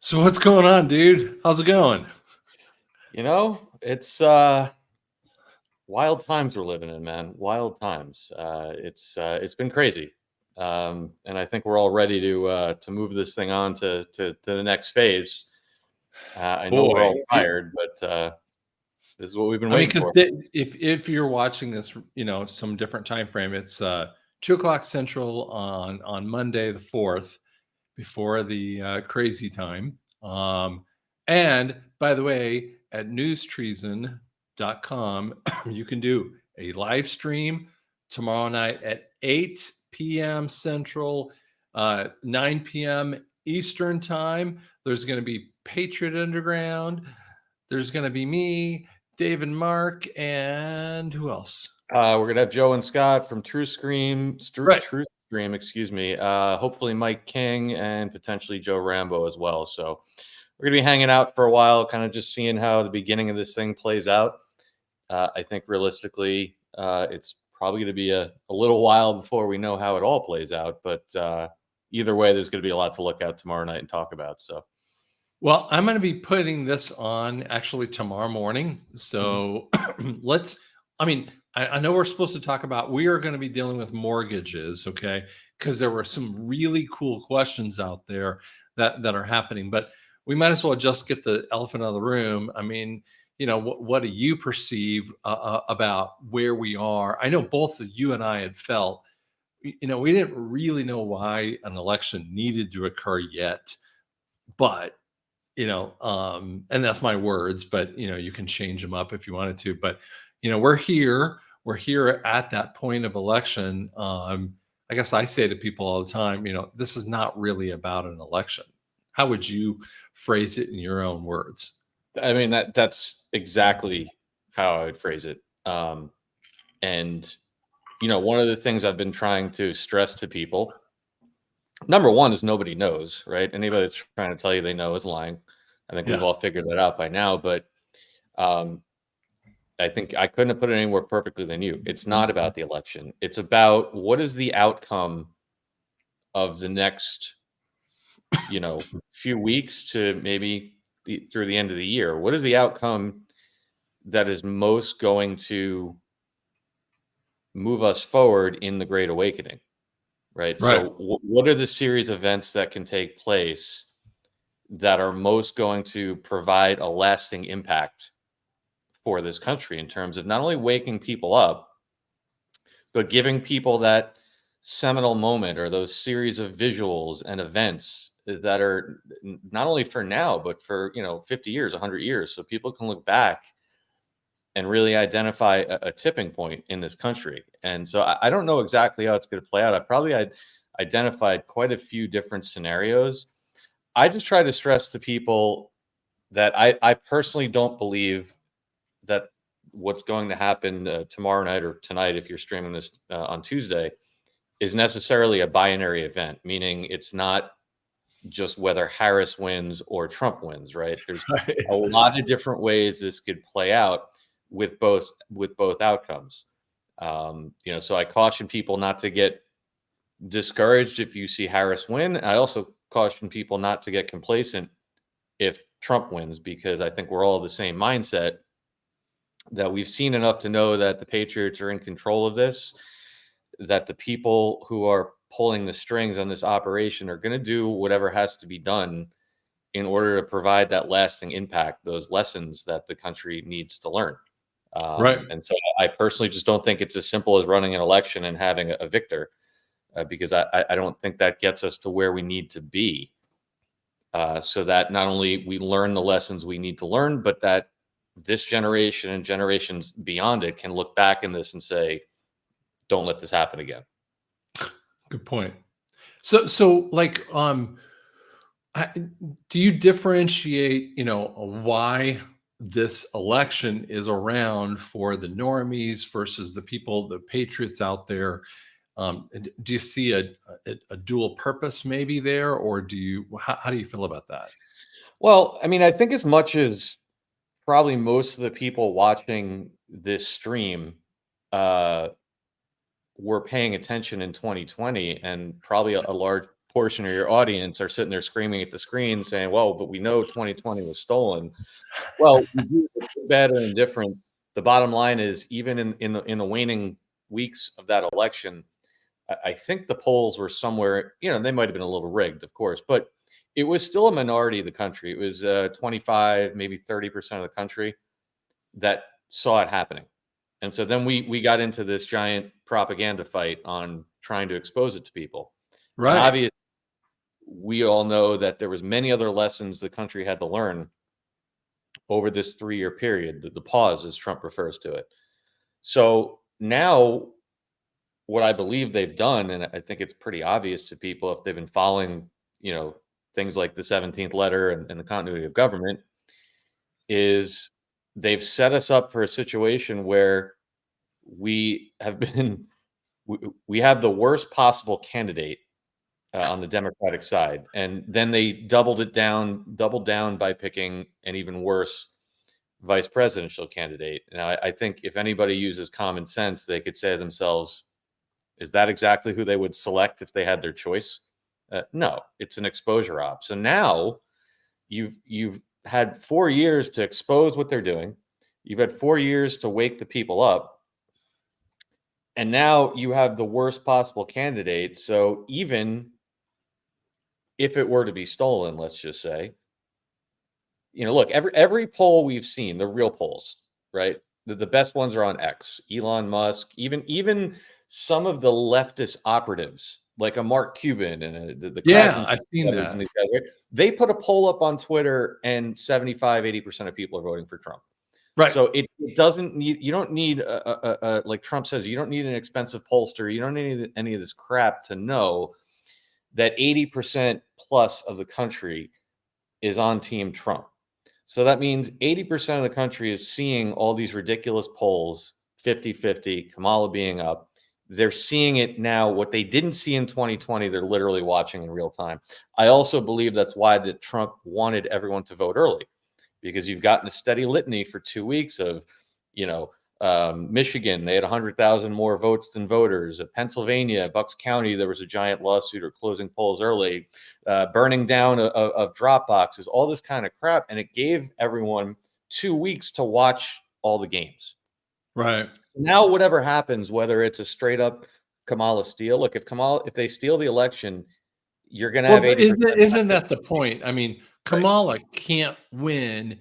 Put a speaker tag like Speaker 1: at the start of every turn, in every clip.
Speaker 1: So what's going on, dude? How's it going?
Speaker 2: It's wild times we're living in, man. Wild times. It's been crazy, and I think we're all ready to move this thing on to the next phase. I know we're
Speaker 1: Boy,
Speaker 2: all tired, but this is what we've been
Speaker 1: I mean,
Speaker 2: waiting
Speaker 1: because
Speaker 2: for.
Speaker 1: if you're watching this, some different time frame, it's 2 o'clock Central on Monday the 4th, before the crazy time. And by the way, at newstreason.com, you can do a live stream tomorrow night at 8 p.m. Central, 9 p.m. Eastern time. There's going to be Patriot Underground. There's going to be me, Dave and Mark, and who else?
Speaker 2: We're gonna have Joe and Scott from Truth Stream,
Speaker 1: Right.
Speaker 2: excuse me. Hopefully Mike King and potentially Joe Rambo as well. So we're gonna be hanging out for a while, kind of just seeing how the beginning of this thing plays out. I think realistically, it's probably going to be a little while before we know how it all plays out. But either way, there's going to be a lot to look at tomorrow night and talk about. So,
Speaker 1: Well, I'm going to be putting this on actually tomorrow morning.
Speaker 2: Mhm.
Speaker 1: So I mean, I know we're supposed to talk about, we are going to be dealing with mortgages, okay? Because there were some really cool questions out there that are happening, but we might as well just get the elephant out of the room. I mean, what do you perceive about where we are? I know both of you and I had felt, we didn't really know why an election needed to occur yet, but and that's my words, but you can change them up if you wanted to. But we're here at that point of election. I guess I say to people all the time, this is not really about an election. How would you phrase it in your own words?
Speaker 2: I mean that's exactly how I would phrase it. And one of the things I've been trying to stress to people, number one, is nobody knows, right? Anybody that's trying to tell you they know is lying. I think we've
Speaker 1: Yeah.
Speaker 2: all figured that out by now. But um, I think I couldn't have put it any more perfectly than you. It's not about the election. It's about what is the outcome of the next, few weeks to maybe through the end of the year. What is the outcome that is most going to move us forward in the Great Awakening, right?
Speaker 1: Right.
Speaker 2: So, what are the series of events that can take place that are most going to provide a lasting impact for this country in terms of not only waking people up, but giving people that seminal moment or those series of visuals and events that are not only for now but for 50 years, 100 years, so people can look back and really identify a tipping point in this country. And so I don't know exactly how it's going to play out. I probably identified quite a few different scenarios. I just try to stress to people that I personally don't believe that what's going to happen tomorrow night or tonight, if you're streaming this on Tuesday, is necessarily a binary event, meaning it's not just whether Harris wins or Trump wins, right? There's a
Speaker 1: Right.
Speaker 2: lot of different ways this could play out with both outcomes. So I caution people not to get discouraged if you see Harris win. I also caution people not to get complacent if Trump wins, because I think we're all of the same mindset, that we've seen enough to know that the Patriots are in control of this, that the people who are pulling the strings on this operation are going to do whatever has to be done in order to provide that lasting impact, those lessons that the country needs to learn.
Speaker 1: Right.
Speaker 2: And so I personally just don't think it's as simple as running an election and having a victor, because I don't think that gets us to where we need to be, so that not only we learn the lessons we need to learn, but that this generation and generations beyond it can look back in this and say, don't let this happen again.
Speaker 1: Good point. So like, do you differentiate, why this election is around for the normies versus the people, the patriots out there? Do you see a dual purpose maybe there, or how do you feel about that?
Speaker 2: Well, I mean, I think as much as probably most of the people watching this stream uh, were paying attention in 2020, and probably a large portion of your audience are sitting there screaming at the screen saying, well, but we know 2020 was stolen. Well, bad or indifferent, the bottom line is, even in the waning weeks of that election, I think the polls were somewhere, they might have been a little rigged, of course, but it was still a minority of the country. It was 25, maybe 30% of the country that saw it happening. And so then we got into this giant propaganda fight on trying to expose it to people. And
Speaker 1: Right.
Speaker 2: obviously, we all know that there was many other lessons the country had to learn over this 3-year period, the pause, as Trump refers to it. So now what I believe they've done, and I think it's pretty obvious to people if they've been following, things like the 17th letter and the continuity of government, is they've set us up for a situation where we have been we have the worst possible candidate on the Democratic side, and then they doubled down by picking an even worse vice presidential candidate. Now, I think if anybody uses common sense, they could say to themselves, is that exactly who they would select if they had their choice? No, it's an exposure op. So now you've had 4 years to expose what they're doing. You've had 4 years to wake the people up. And now you have the worst possible candidate. So even if it were to be stolen, let's just say, look, every poll we've seen, the real polls, right? The best ones are on X, Elon Musk, even some of the leftist operatives, like a Mark Cuban and the
Speaker 1: Yeah,
Speaker 2: Krasinski
Speaker 1: I've seen
Speaker 2: brothers and
Speaker 1: that.
Speaker 2: these guys, right? They put a poll up on Twitter and 75-80% of people are voting for Trump.
Speaker 1: Right.
Speaker 2: So it doesn't need, you don't need like Trump says, you don't need an expensive pollster. You don't need any of this crap to know that 80% plus of the country is on Team Trump. So that means 80% of the country is seeing all these ridiculous polls, 50-50, Kamala being up. They're seeing it now. What they didn't see in 2020, they're literally watching in real time. I also believe that's why that Trump wanted everyone to vote early, because you've gotten a steady litany for 2 weeks of, Michigan, they had 100,000 more votes than voters. Pennsylvania, Bucks County, there was a giant lawsuit or closing polls early, burning down of drop boxes, all this kind of crap. And it gave everyone 2 weeks to watch all the games.
Speaker 1: Right.
Speaker 2: Now, whatever happens, whether it's a straight up Kamala steal, look, if they steal the election, you're going to have 80%.
Speaker 1: Isn't that the point? I mean,
Speaker 2: Right.
Speaker 1: Kamala can't win.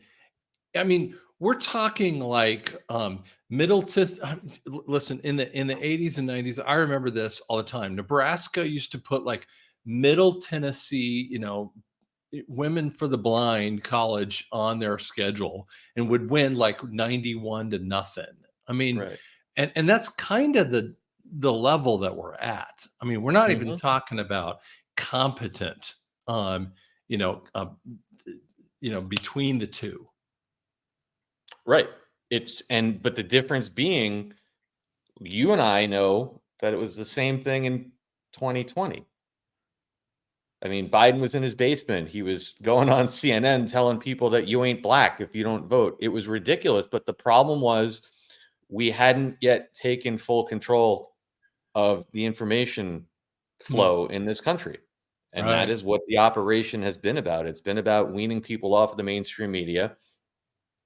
Speaker 1: I mean, we're talking like middle to listen, in the 80s and 90s. I remember this all the time. Nebraska used to put like Middle Tennessee, women for the blind college on their schedule and would win like 91-0. I mean,
Speaker 2: Right.
Speaker 1: and that's kind of the level that we're at. I mean, we're not even
Speaker 2: Mhm.
Speaker 1: talking about competent, you know, uh, between the two.
Speaker 2: Right. But the difference being, you and I know that it was the same thing in 2020. I mean, Biden was in his basement. He was going on CNN telling people that you ain't black if you don't vote. It was ridiculous. But the problem was we hadn't yet taken full control of the information
Speaker 1: Hmm.
Speaker 2: flow in this country. And that
Speaker 1: Right.
Speaker 2: is what the operation has been about. It's been about weaning people off of the mainstream media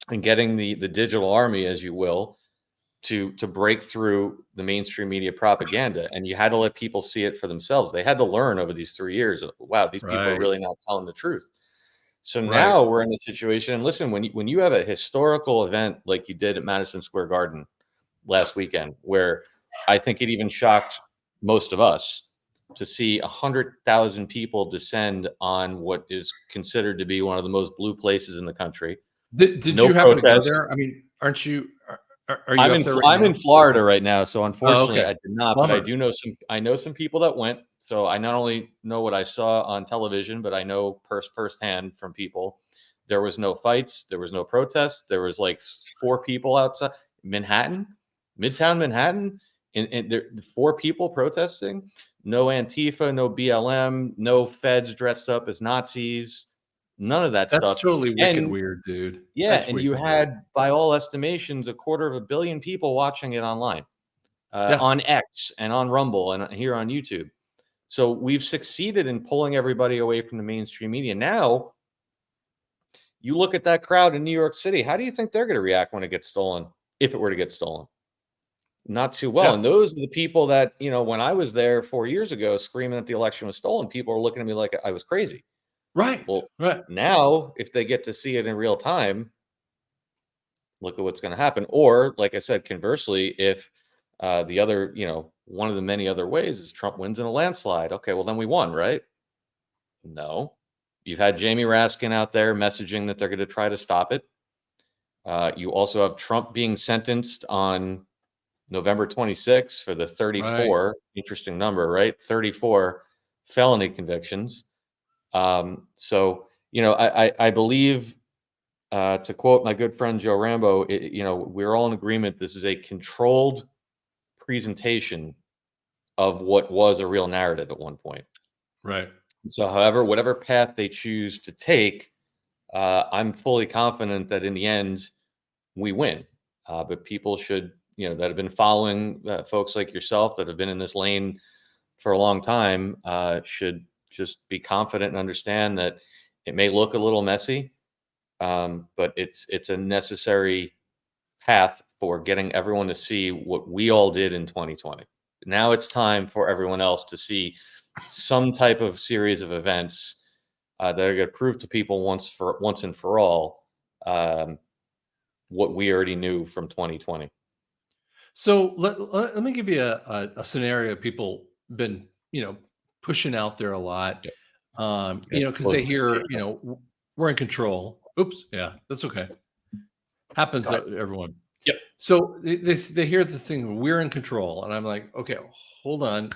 Speaker 2: and getting the digital army, as you will, to break through the mainstream media propaganda. And you had to let people see it for themselves. They had to learn over these 3 years, wow, these people are
Speaker 1: Right.
Speaker 2: really not telling the truth. So
Speaker 1: Right.
Speaker 2: now we're in a situation, and listen, when you have a historical event like you did at Madison Square Garden last weekend, where I think it even shocked most of us to see 100,000 people descend on what is considered to be one of the most blue places in the country.
Speaker 1: Did
Speaker 2: No
Speaker 1: you happen to go
Speaker 2: protests.
Speaker 1: there? I mean, aren't you? Are you up there right
Speaker 2: I'm
Speaker 1: now?
Speaker 2: in Florida right now, so
Speaker 1: Oh,
Speaker 2: unfortunately
Speaker 1: okay.
Speaker 2: I did not, but
Speaker 1: Bummer.
Speaker 2: I know some people that went. So I not only know what I saw on television, but I know firsthand from people. There was no fights, there was no protests. There was like 4 people outside Manhattan, Midtown Manhattan, and there 4 people protesting. No Antifa, no BLM, no feds dressed up as Nazis, none of that
Speaker 1: That's
Speaker 2: stuff.
Speaker 1: totally wicked
Speaker 2: And
Speaker 1: weird, dude.
Speaker 2: yeah,
Speaker 1: That's
Speaker 2: and you
Speaker 1: wicked weird.
Speaker 2: had, by all estimations, 250 million people watching it online,
Speaker 1: Yeah.
Speaker 2: on X and on Rumble and here on YouTube. So we've succeeded in pulling everybody away from the mainstream media. Now, you look at that crowd in New York City. How do you think they're going to react when it gets stolen? If it were to get stolen? Not too well.
Speaker 1: Yeah.
Speaker 2: And those are the people that, when I was there 4 years ago screaming that the election was stolen, people were looking at me like I was crazy.
Speaker 1: Right.
Speaker 2: Well,
Speaker 1: Right.
Speaker 2: now if they get to see it in real time, look at what's going to happen. Or, like I said, conversely, if the other, one of the many other ways is Trump wins in a landslide. Okay, well, then we won, right? No. You've had Jamie Raskin out there messaging that they're going to try to stop it. You also have Trump being sentenced on November 26th for the 34, interesting number, right? 34 felony convictions. So, I believe, to quote my good friend Joe Rambo, we're all in agreement. This is a controlled presentation of what was a real narrative at one point.
Speaker 1: Right.
Speaker 2: So, however, whatever path they choose to take, I'm fully confident that in the end, we win. But people should, that have been following folks like yourself that have been in this lane for a long time, should just be confident and understand that it may look a little messy, but it's a necessary path for getting everyone to see what we all did in 2020. Now it's time for everyone else to see some type of series of events that are going to prove to people once and for all what we already knew from 2020.
Speaker 1: So let me give you a scenario people been, pushing out there a lot.
Speaker 2: Yep.
Speaker 1: Because they hear, we're in control. Oops. Yeah, that's okay. Happens to everyone.
Speaker 2: Yep.
Speaker 1: So they hear the thing, we're in control. And I'm like, okay, hold on.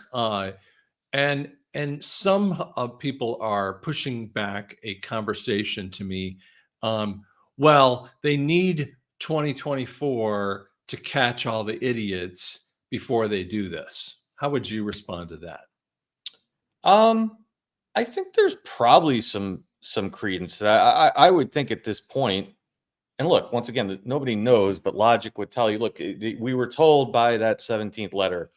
Speaker 1: And some people are pushing back a conversation to me. Well, they need 2024 to catch all the idiots before they do this. How would you respond to that?
Speaker 2: I think there's probably some credence to that. I would think at this point, and look, once again, nobody knows, but logic would tell you, look, we were told by that 17th letter,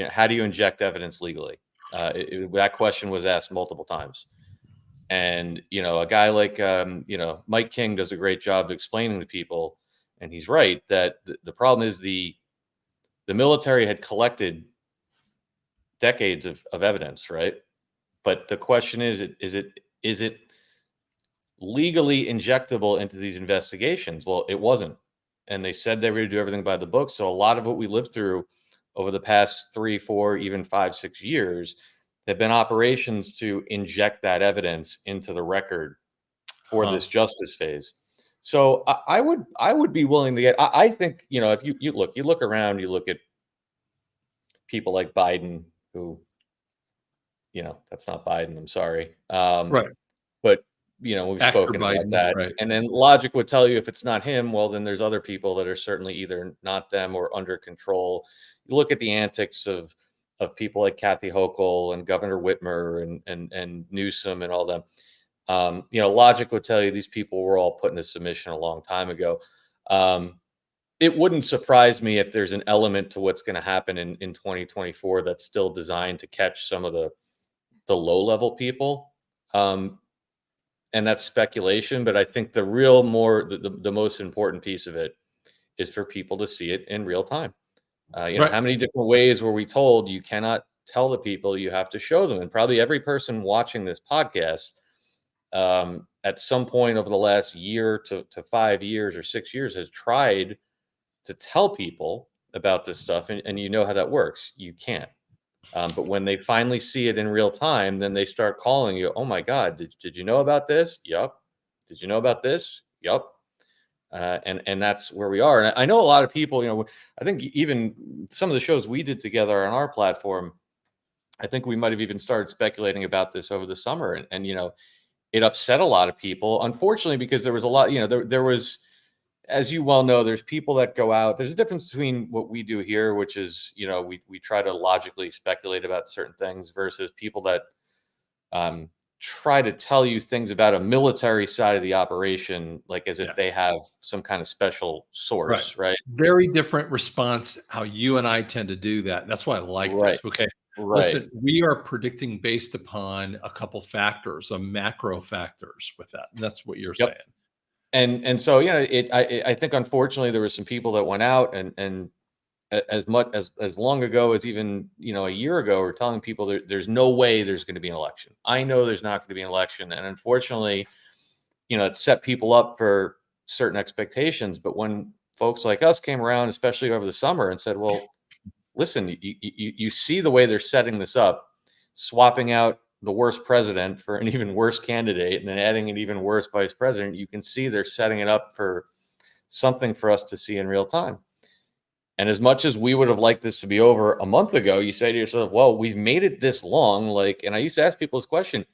Speaker 2: how do you inject evidence legally? That question was asked multiple times. And, a guy like, Mike King does a great job of explaining to people, and he's right, that the problem is the military had collected decades of evidence, right? But the question is it legally injectable into these investigations? Well, it wasn't. And they said they were going to do everything by the book. So a lot of what we lived through over the past 3, 4, even 5, 6 years, have been operations to inject that evidence into the record for this justice phase. So I would be willing to get. I think, if you look around, you look at people like Biden, who, that's not Biden. I'm sorry.
Speaker 1: Right.
Speaker 2: But we've
Speaker 1: Actor
Speaker 2: spoken about
Speaker 1: Biden,
Speaker 2: that.
Speaker 1: right.
Speaker 2: And then logic would tell you if it's not him, well, then there's other people that are certainly either not them or under control. You look at the antics of people like Kathy Hochul and Governor Whitmer and Newsom and all them. Logic would tell you these people were all put into submission a long time ago. It wouldn't surprise me if there's an element to what's going to happen in 2024 that's still designed to catch some of the low level people. And that's speculation, but I think the most important piece of it is for people to see it in real time.
Speaker 1: Right.
Speaker 2: How many different ways were we told you cannot tell the people, you have to show them? And probably every person watching this podcast at some point over the last year to 5 years or 6 years has tried to tell people about this stuff. And you know how that works. You can't. But when they finally see it in real time, then they start calling you. Oh my God, did you know about this? Yup. Did you know about this? Yup. And that's where we are. And I know a lot of people, I think even some of the shows we did together on our platform, I think we might have even started speculating about this over the summer. And it upset a lot of people, unfortunately, because there was a lot, there was, as you well know, there's people that go out. There's a difference between what we do here, which is, we try to logically speculate about certain things versus people that try to tell you things about a military side of the operation, like as if they have some kind of special source, right?
Speaker 1: Very different response how you and I tend to do that. That's why I like this. Okay.
Speaker 2: Right.
Speaker 1: listen, we are predicting based upon a couple factors, some macro factors with that. And that's what you're saying.
Speaker 2: Yep. And so yeah, I think unfortunately there were some people that went out and as much as long ago as even a year ago, we're telling people there's no way there's going to be an election. I know there's not going to be an election, and unfortunately, it set people up for certain expectations. But when folks like us came around, especially over the summer, and said, "Well, listen, you see the way they're setting this up, swapping out the worst president for an even worse candidate, and then adding an even worse vice president. You can see they're setting it up for something for us to see in real time." And as much as we would have liked this to be over a month ago, you say to yourself, well, we've made it this long. And I used to ask people this question,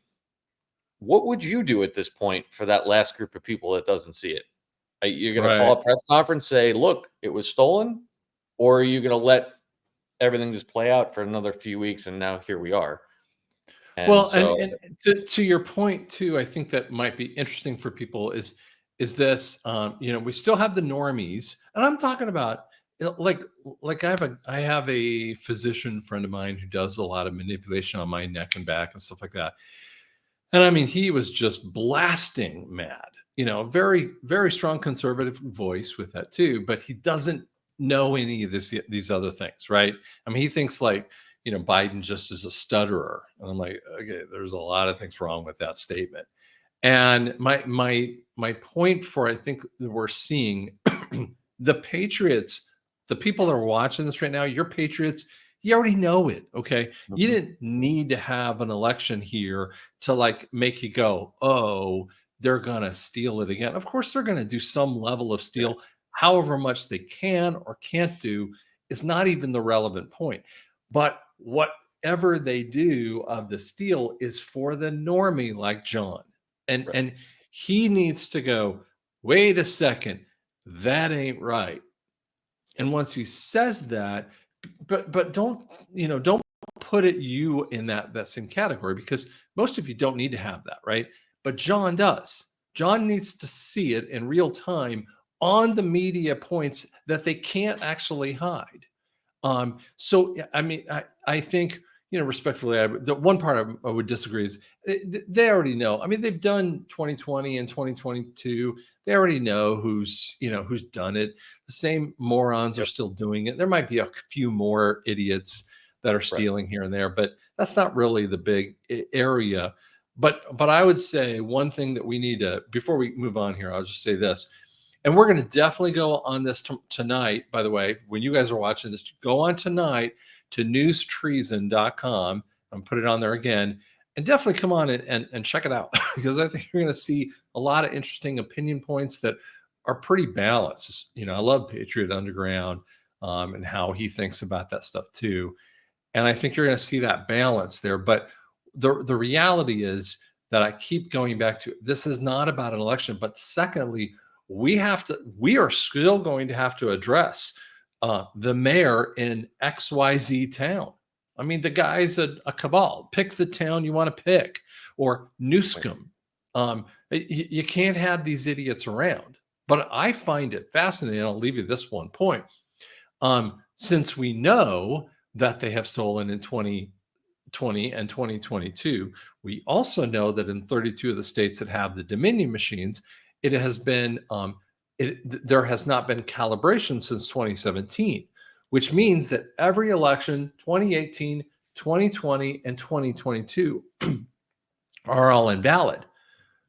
Speaker 2: what would you do at this point for that last group of people that doesn't see it? Are you going to call
Speaker 1: Right.
Speaker 2: a press conference, say, look, it was stolen? Or are you going to let everything just play out for another few weeks? And now here we are. And
Speaker 1: Well,
Speaker 2: so,
Speaker 1: and to your point too, I think that might be interesting for people is this, we still have the normies, and I'm talking about like I have a physician friend of mine who does a lot of manipulation on my neck and back and stuff like that. And I mean, he was just blasting mad, very, very strong conservative voice with that too, but he doesn't know any of these other things, right? I mean, he thinks like, Biden just is a stutterer. And I'm like, okay, there's a lot of things wrong with that statement. And my point for I think that we're seeing the Patriots, the people that are watching this right now, your Patriots, you already know it. Okay. You didn't need to have an election here to like make you go, oh, they're gonna steal it again. Of course, they're gonna do some level of steal, however much they can or can't do is not even the relevant point. But whatever they do of the steal is for the normie like John. And he needs to go, wait a second, that ain't right. And once he says that, but don't put you in that same category, because most of you don't need to have that, right? But John does. John needs to see it in real time on the media points that they can't actually hide. So I mean, I think, respectfully, the one part I would disagree is they already know. I mean, they've done 2020 and 2022. They already know who's done it. The same morons are still doing it. There might be a few more idiots that are stealing here and there, but that's not really the big area. But I would say one thing that we need to, before we move on here, I'll just say this. And we're going to definitely go on this tonight. By the way, when you guys are watching this, go on tonight to newstreason.com and put it on there again. And definitely come on and check it out, because I think you're going to see a lot of interesting opinion points that are pretty balanced. I love Patriot Underground and how he thinks about that stuff too. And I think you're going to see that balance there. But the reality is that I keep going back to, this is not about an election. But secondly, we are still going to have to address the mayor in XYZ town. I mean, the guy's a cabal. Pick the town you want to pick, or Newscomb. You can't have these idiots around. But I find it fascinating. I'll leave you this one point. Since we know that they have stolen in 2020 and 2022, we also know that in 32 of the states that have the Dominion machines, it has been there has not been calibration since 2017, which means that every election, 2018, 2020, and 2022 are all invalid.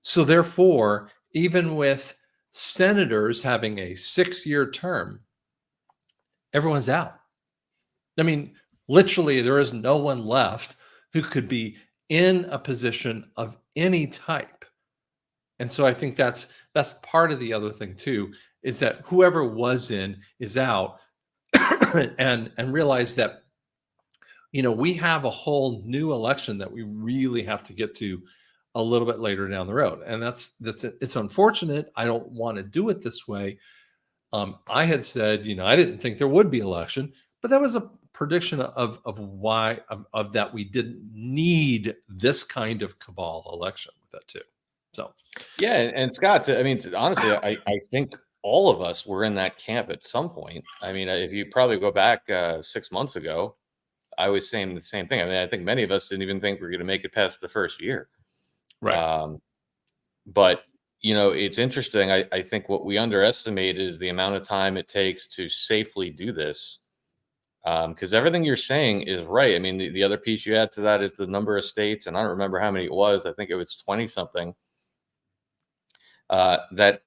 Speaker 1: So therefore, even with senators having a 6-year term, everyone's out. I mean, literally, there is no one left who could be in a position of any type. And so I think that's part of the other thing too, is that whoever was in is out, and realize that we have a whole new election that we really have to get to a little bit later down the road. And it's unfortunate. I don't want to do it this way. I had said, I didn't think there would be election, but that was a prediction of why of that we didn't need this kind of cabal election with that too. So
Speaker 2: yeah. And Scott, I mean, honestly, I think all of us were in that camp at some point. I mean, if you probably go back 6 months ago, I was saying the same thing. I mean, I think many of us didn't even think we were going to make it past the first year.
Speaker 1: Right.
Speaker 2: But it's interesting. I think what we underestimate is the amount of time it takes to safely do this. Because everything you're saying is right. I mean, the other piece you add to that is the number of states, and I don't remember how many it was. I think it was 20 something that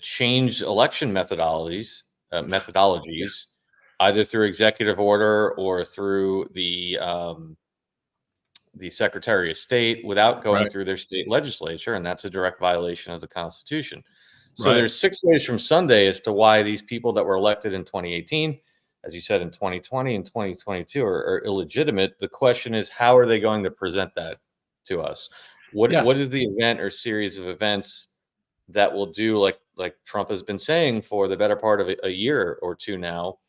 Speaker 2: changed election methodologies, either through executive order or through the Secretary of State without going
Speaker 1: Right.
Speaker 2: through their state legislature, and that's a direct violation of the Constitution. So
Speaker 1: Right.
Speaker 2: there's 6 ways from Sunday as to why these people that were elected in 2018, as you said, in 2020 and 2022 are illegitimate. The question is, how are they going to present that to us?
Speaker 1: Yeah.
Speaker 2: What is the event or series of events that will do, like Trump has been saying for the better part of a year or two now,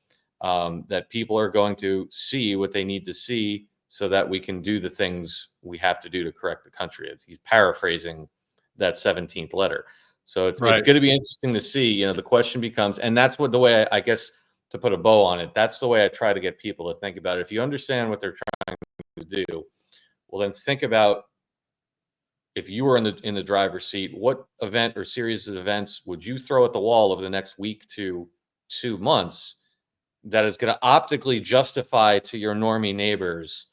Speaker 2: that people are going to see what they need to see so that we can do the things we have to do to correct the country. He's paraphrasing that 17th letter. So it's
Speaker 1: Right.
Speaker 2: going to be interesting to see. The question becomes, and that's what the way I guess, to put a bow on it, that's the way I try to get people to think about it. If you understand what they're trying to do, well, then think about, if you were in the driver's seat, what event or series of events would you throw at the wall over the next week to 2 months that is going to optically justify to your normie neighbors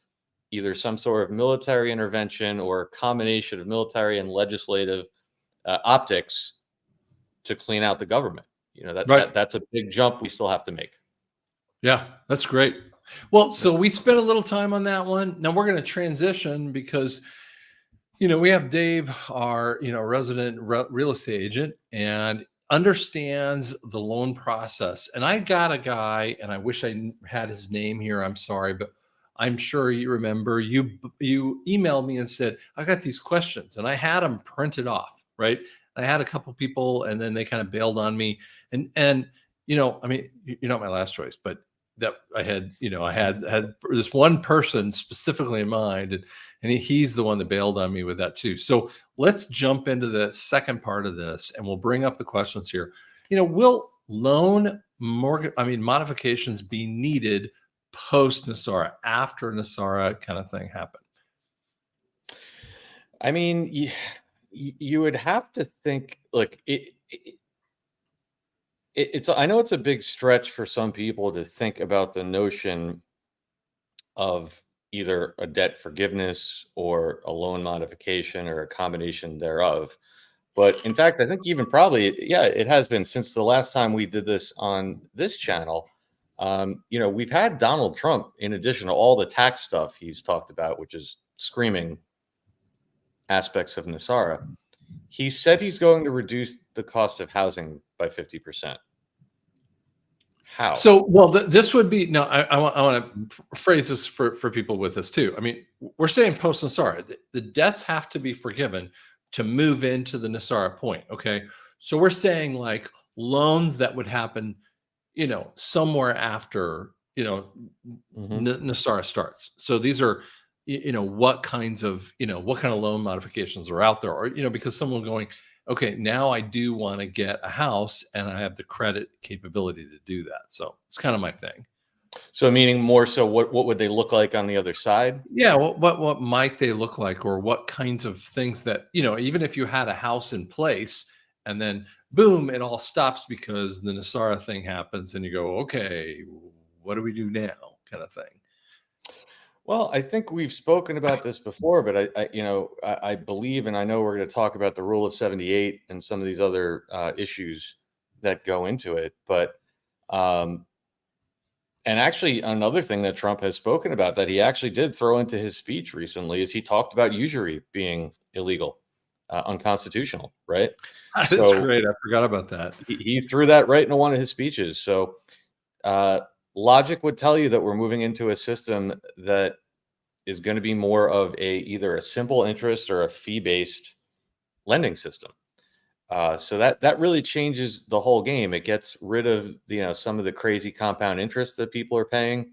Speaker 2: either some sort of military intervention or a combination of military and legislative optics to clean out the government?
Speaker 1: Right.
Speaker 2: That's a big jump we still have to make.
Speaker 1: Yeah, that's great. Well, so we spent a little time on that one. Now we're going to transition because we have Dave, our resident real estate agent, and understands the loan process. And I got a guy, and I wish I had his name here. I'm sorry, but I'm sure you remember. You emailed me and said, I got these questions, and I had them printed off. Right. I had a couple people, and then they kind of bailed on me. And I mean, you're not my last choice, but that I had, I had this one person specifically in mind, and he's the one that bailed on me with that too. So let's jump into the second part of this, and we'll bring up the questions here. Will loan mortgage, modifications be needed post NESARA, after NESARA kind of thing happened?
Speaker 2: I mean, you would have to think, like, it's, I know it's a big stretch for some people to think about the notion of either a debt forgiveness or a loan modification or a combination thereof. But in fact, I think even probably, yeah, it has been since the last time we did this on this channel. We've had Donald Trump, in addition to all the tax stuff he's talked about, which is screaming aspects of NESARA. He said he's going to reduce the cost of housing by 50%. How?
Speaker 1: So, well, this would be no. I want to phrase this for people with this too. I mean, we're saying post NESARA, the debts have to be forgiven to move into the NESARA point. Okay, so we're saying like loans that would happen, somewhere after NESARA starts. So these are what kinds of what kind of loan modifications are out there, or because someone going, okay, now I do want to get a house and I have the credit capability to do that. So it's kind of my thing.
Speaker 2: So meaning more so, what would they look like on the other side?
Speaker 1: Yeah, what might they look like, or what kinds of things that even if you had a house in place and then boom, it all stops because the NESARA thing happens, and you go, okay, what do we do now, kind of thing.
Speaker 2: Well, I think we've spoken about this before, but I believe, and I know we're going to talk about the Rule of 78 and some of these other issues that go into it. But and actually, another thing that Trump has spoken about that he actually did throw into his speech recently is he talked about usury being illegal, unconstitutional, right?
Speaker 1: That is
Speaker 2: So
Speaker 1: great. I forgot about that.
Speaker 2: he threw that right into one of his speeches. So logic would tell you that we're moving into a system that is going to be more of either a simple interest or a fee-based lending system. So that really changes the whole game. It gets rid of some of the crazy compound interest that people are paying.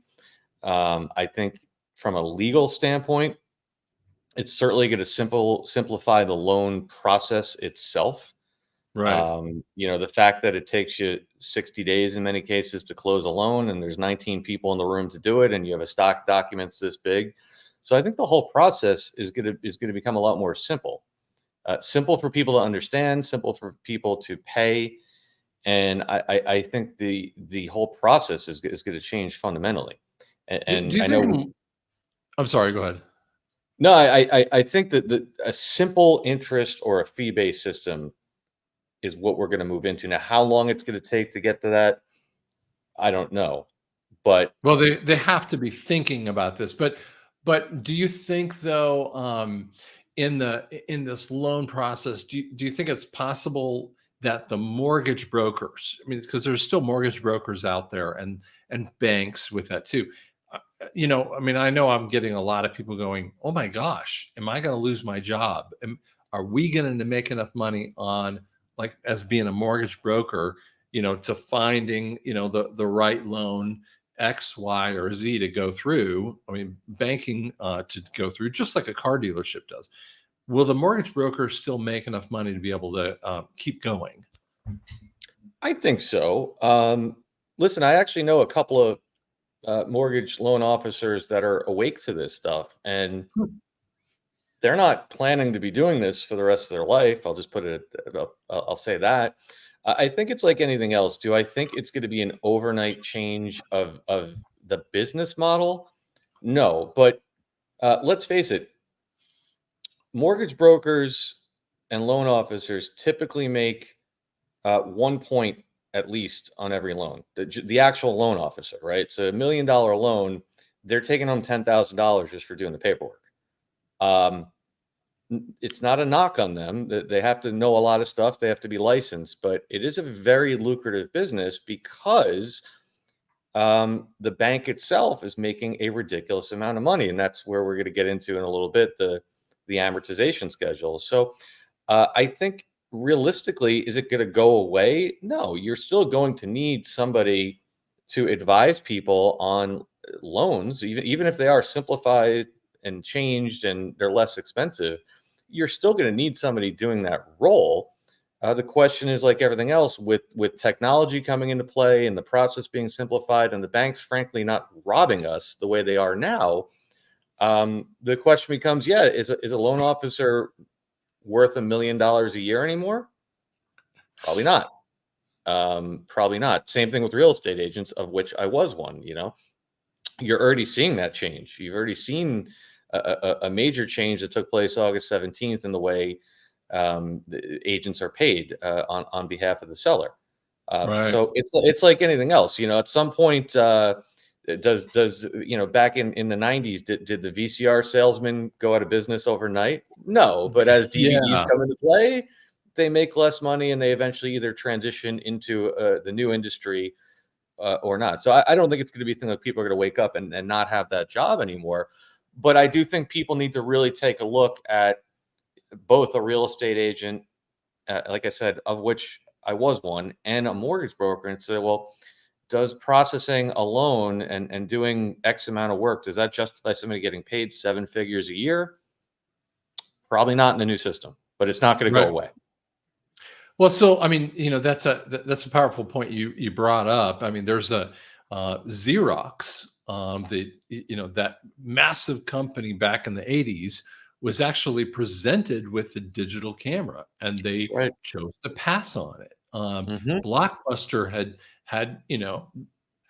Speaker 2: I think from a legal standpoint, it's certainly going to simplify the loan process itself.
Speaker 1: Right.
Speaker 2: The fact that it takes you 60 days in many cases to close a loan, and there's 19 people in the room to do it, and you have a stock documents this big. So I think the whole process is gonna become a lot more simple. Simple for people to understand, simple for people to pay, and I think the whole process is going to change fundamentally.
Speaker 1: Do
Speaker 2: And
Speaker 1: you
Speaker 2: I
Speaker 1: think?
Speaker 2: know,
Speaker 1: I'm sorry. Go ahead.
Speaker 2: no, I think that a simple interest or a fee based system is what we're going to move into. Now, how long it's going to take to get to that, I don't know, but
Speaker 1: Well, they have to be thinking about this, but do you think though, in this loan process, do you think it's possible that the mortgage brokers, I mean, because there's still mortgage brokers out there and banks with that too. I mean, I know I'm getting a lot of people going, "Oh my gosh, am I going to lose my job? Are we going to make enough money on like as being a mortgage broker, to finding, the right loan X, Y, or Z to go through. I mean, banking to go through, just like a car dealership does. Will the mortgage broker still make enough money to be able to keep going?
Speaker 2: I think so. Listen, I actually know a couple of mortgage loan officers that are awake to this stuff, and
Speaker 1: Hmm.
Speaker 2: they're not planning to be doing this for the rest of their life. I'll just put it. I'll say that. I think it's like anything else. Do I think it's going to be an overnight change of the business model? No, but let's face it. Mortgage brokers and loan officers typically make 1 point at least on every loan. The actual loan officer, right? So $1 million loan, they're taking home $10,000 just for doing the paperwork. Um, it's not a knock on them. They have to know a lot of stuff. They have to be licensed, but it is a very lucrative business because the bank itself is making a ridiculous amount of money, and that's where we're going to get into in a little bit the amortization schedule. So I think realistically, is it going to go away? No, you're still going to need somebody to advise people on loans, even if they are simplified and changed and they're less expensive. You're still going to need somebody doing that role. The question is like everything else with technology coming into play and the process being simplified and the banks, frankly, not robbing us the way they are now. The question becomes, yeah, is a loan officer worth $1 million a year anymore? Probably not. Probably not. Same thing with real estate agents, of which I was one. You're already seeing that change. You've already seen a major change that took place August 17th in the way the agents are paid on behalf of the seller.
Speaker 1: Right.
Speaker 2: So it's like anything else. At some point, does back in the 90s, did the VCR salesman go out of business overnight? No, but as DVDs
Speaker 1: Yeah.
Speaker 2: come into play, they make less money and they eventually either transition into the new industry or not. So I don't think it's going to be a thing like people are going to wake up and not have that job anymore. But I do think people need to really take a look at both a real estate agent, like I said, of which I was one, and a mortgage broker, and say, well, does processing a loan and doing X amount of work, does that justify somebody getting paid 7 figures a year? Probably not in the new system, but it's not going to go
Speaker 1: Right.
Speaker 2: away.
Speaker 1: Well, so I mean, that's a powerful point you brought up. I mean, there's a Xerox, that massive company back in the '80s was actually presented with the digital camera, and
Speaker 2: That's
Speaker 1: they
Speaker 2: right.
Speaker 1: chose to pass on it.
Speaker 2: Hmm.
Speaker 1: Blockbuster had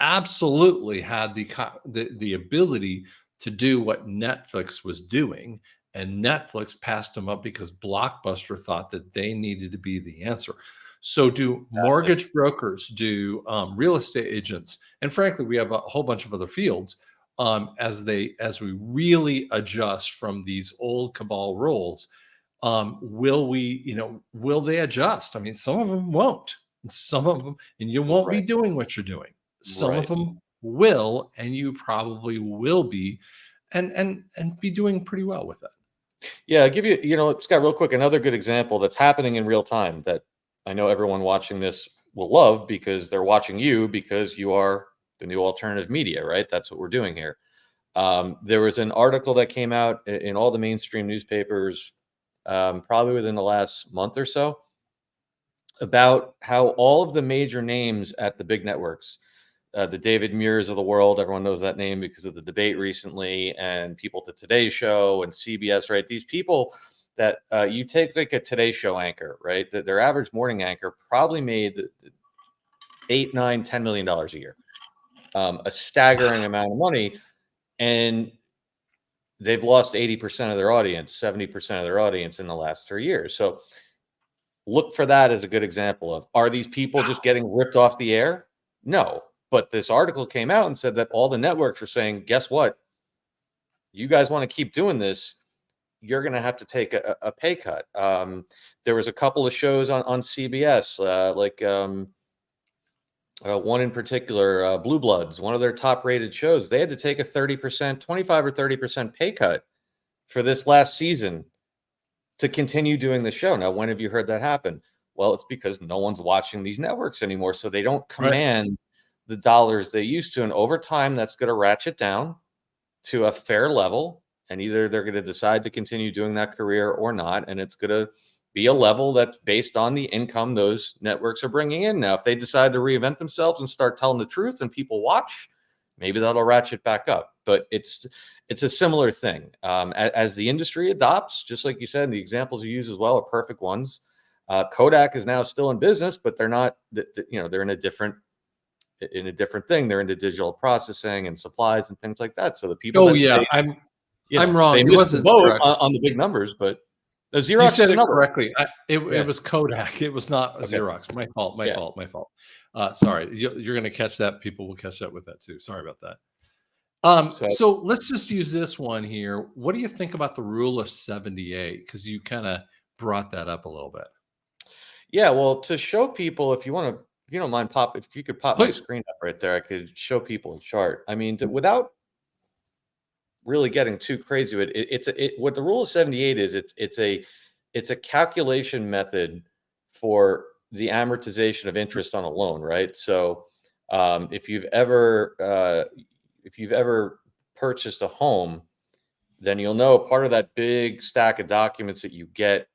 Speaker 1: absolutely had the ability to do what Netflix was doing, and Netflix passed them up because Blockbuster thought that they needed to be the answer. So, do
Speaker 2: Exactly.
Speaker 1: mortgage brokers, do real estate agents, and frankly, we have a whole bunch of other fields as we really adjust from these old cabal rules. Will they adjust? I mean, some of them won't, and some of them, and you won't be
Speaker 2: Right.
Speaker 1: doing what you're doing. Some of
Speaker 2: Right.
Speaker 1: them will, and you probably will be, and be doing pretty well with it.
Speaker 2: Yeah, I'll give you, Scott, real quick, another good example that's happening in real time that I know everyone watching this will love because they're watching you because you are the new alternative media, right? That's what we're doing here. There was an article that came out in all the mainstream newspapers probably within the last month or so about how all of the major names at the big networks, the David Muirs of the world, everyone knows that name because of the debate recently, and people at the Today Show and CBS, right? These people that you take like a Today Show anchor, right? Their average morning anchor probably made $8, $9, $10 million a year, a staggering amount of money, and they've lost 80% of their audience, 70% of their audience in the last 3 years. So look for that as a good example of, are these people just getting ripped off the air? No. But this article came out and said that all the networks were saying, guess what? You guys want to keep doing this, you're going to have to take a pay cut. There was a couple of shows on CBS, one in particular, Blue Bloods, one of their top rated shows. They had to take a 30%, 25 or 30% pay cut for this last season to continue doing the show. Now, when have you heard that happen? Well, it's because no one's watching these networks anymore. So they don't command the dollars they used to. And over time, that's going to ratchet down to a fair level. And either they're going to decide to continue doing that career or not. And it's going to be a level that's based on the income those networks are bringing in. Now, if they decide to reinvent themselves and start telling the truth and people watch, maybe that'll ratchet back up. But it's a similar thing. As the industry adopts, just like you said, and the examples you use as well are perfect ones. Kodak is now still in business, but they're not, they're in a different thing. They're into digital processing and supplies and things like that. So the people
Speaker 1: I'm wrong.
Speaker 2: They
Speaker 1: It
Speaker 2: missed the
Speaker 1: wasn't
Speaker 2: boat
Speaker 1: Xerox.
Speaker 2: on the big numbers, but Xerox
Speaker 1: You said
Speaker 2: is
Speaker 1: it
Speaker 2: another one.
Speaker 1: correctly. It was Kodak. It was not
Speaker 2: Okay.
Speaker 1: Xerox. My fault. Sorry. You're going to catch that. People will catch that with that too. Sorry about that. So let's just use this one here. What do you think about the rule of 78? Because you kind of brought that up a little bit.
Speaker 2: Yeah, well, to show people, if you don't mind, if you could pop my screen up right there, I could show people a chart. I mean, without really getting too crazy with it, what the rule of 78 is, it's a calculation method for the amortization of interest on a loan, right? So if you've ever purchased a home, then you'll know part of that big stack of documents that you get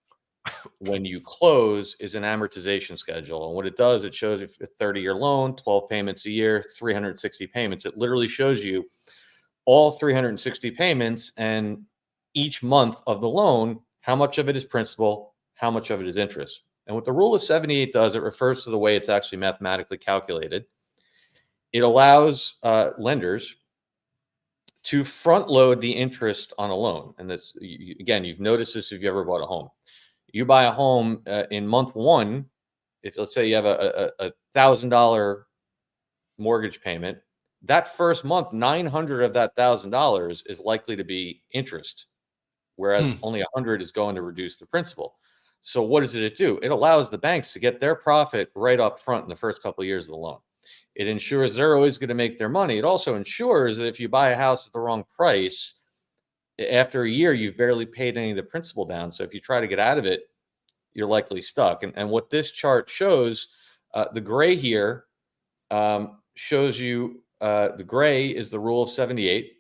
Speaker 2: when you close is an amortization schedule. And what it does, it shows if a 30-year loan, 12 payments a year, 360 payments. It literally shows you all 360 payments and each month of the loan, how much of it is principal, how much of it is interest. And what the rule of 78 does, it refers to the way it's actually mathematically calculated. It allows lenders to front load the interest on a loan. And this, again, you've noticed this if you ever bought a home. You buy a home in month one, if let's say you have a $1,000 mortgage payment, that first month, $900 of that $1,000 is likely to be interest, whereas only $100 is going to reduce the principal. So what does it do? It allows the banks to get their profit right up front in the first couple of years of the loan. It ensures they're always going to make their money. It also ensures that if you buy a house at the wrong price, after a year, you've barely paid any of the principal down. So if you try to get out of it, you're likely stuck. And what this chart shows, the gray here shows you the gray is the rule of 78.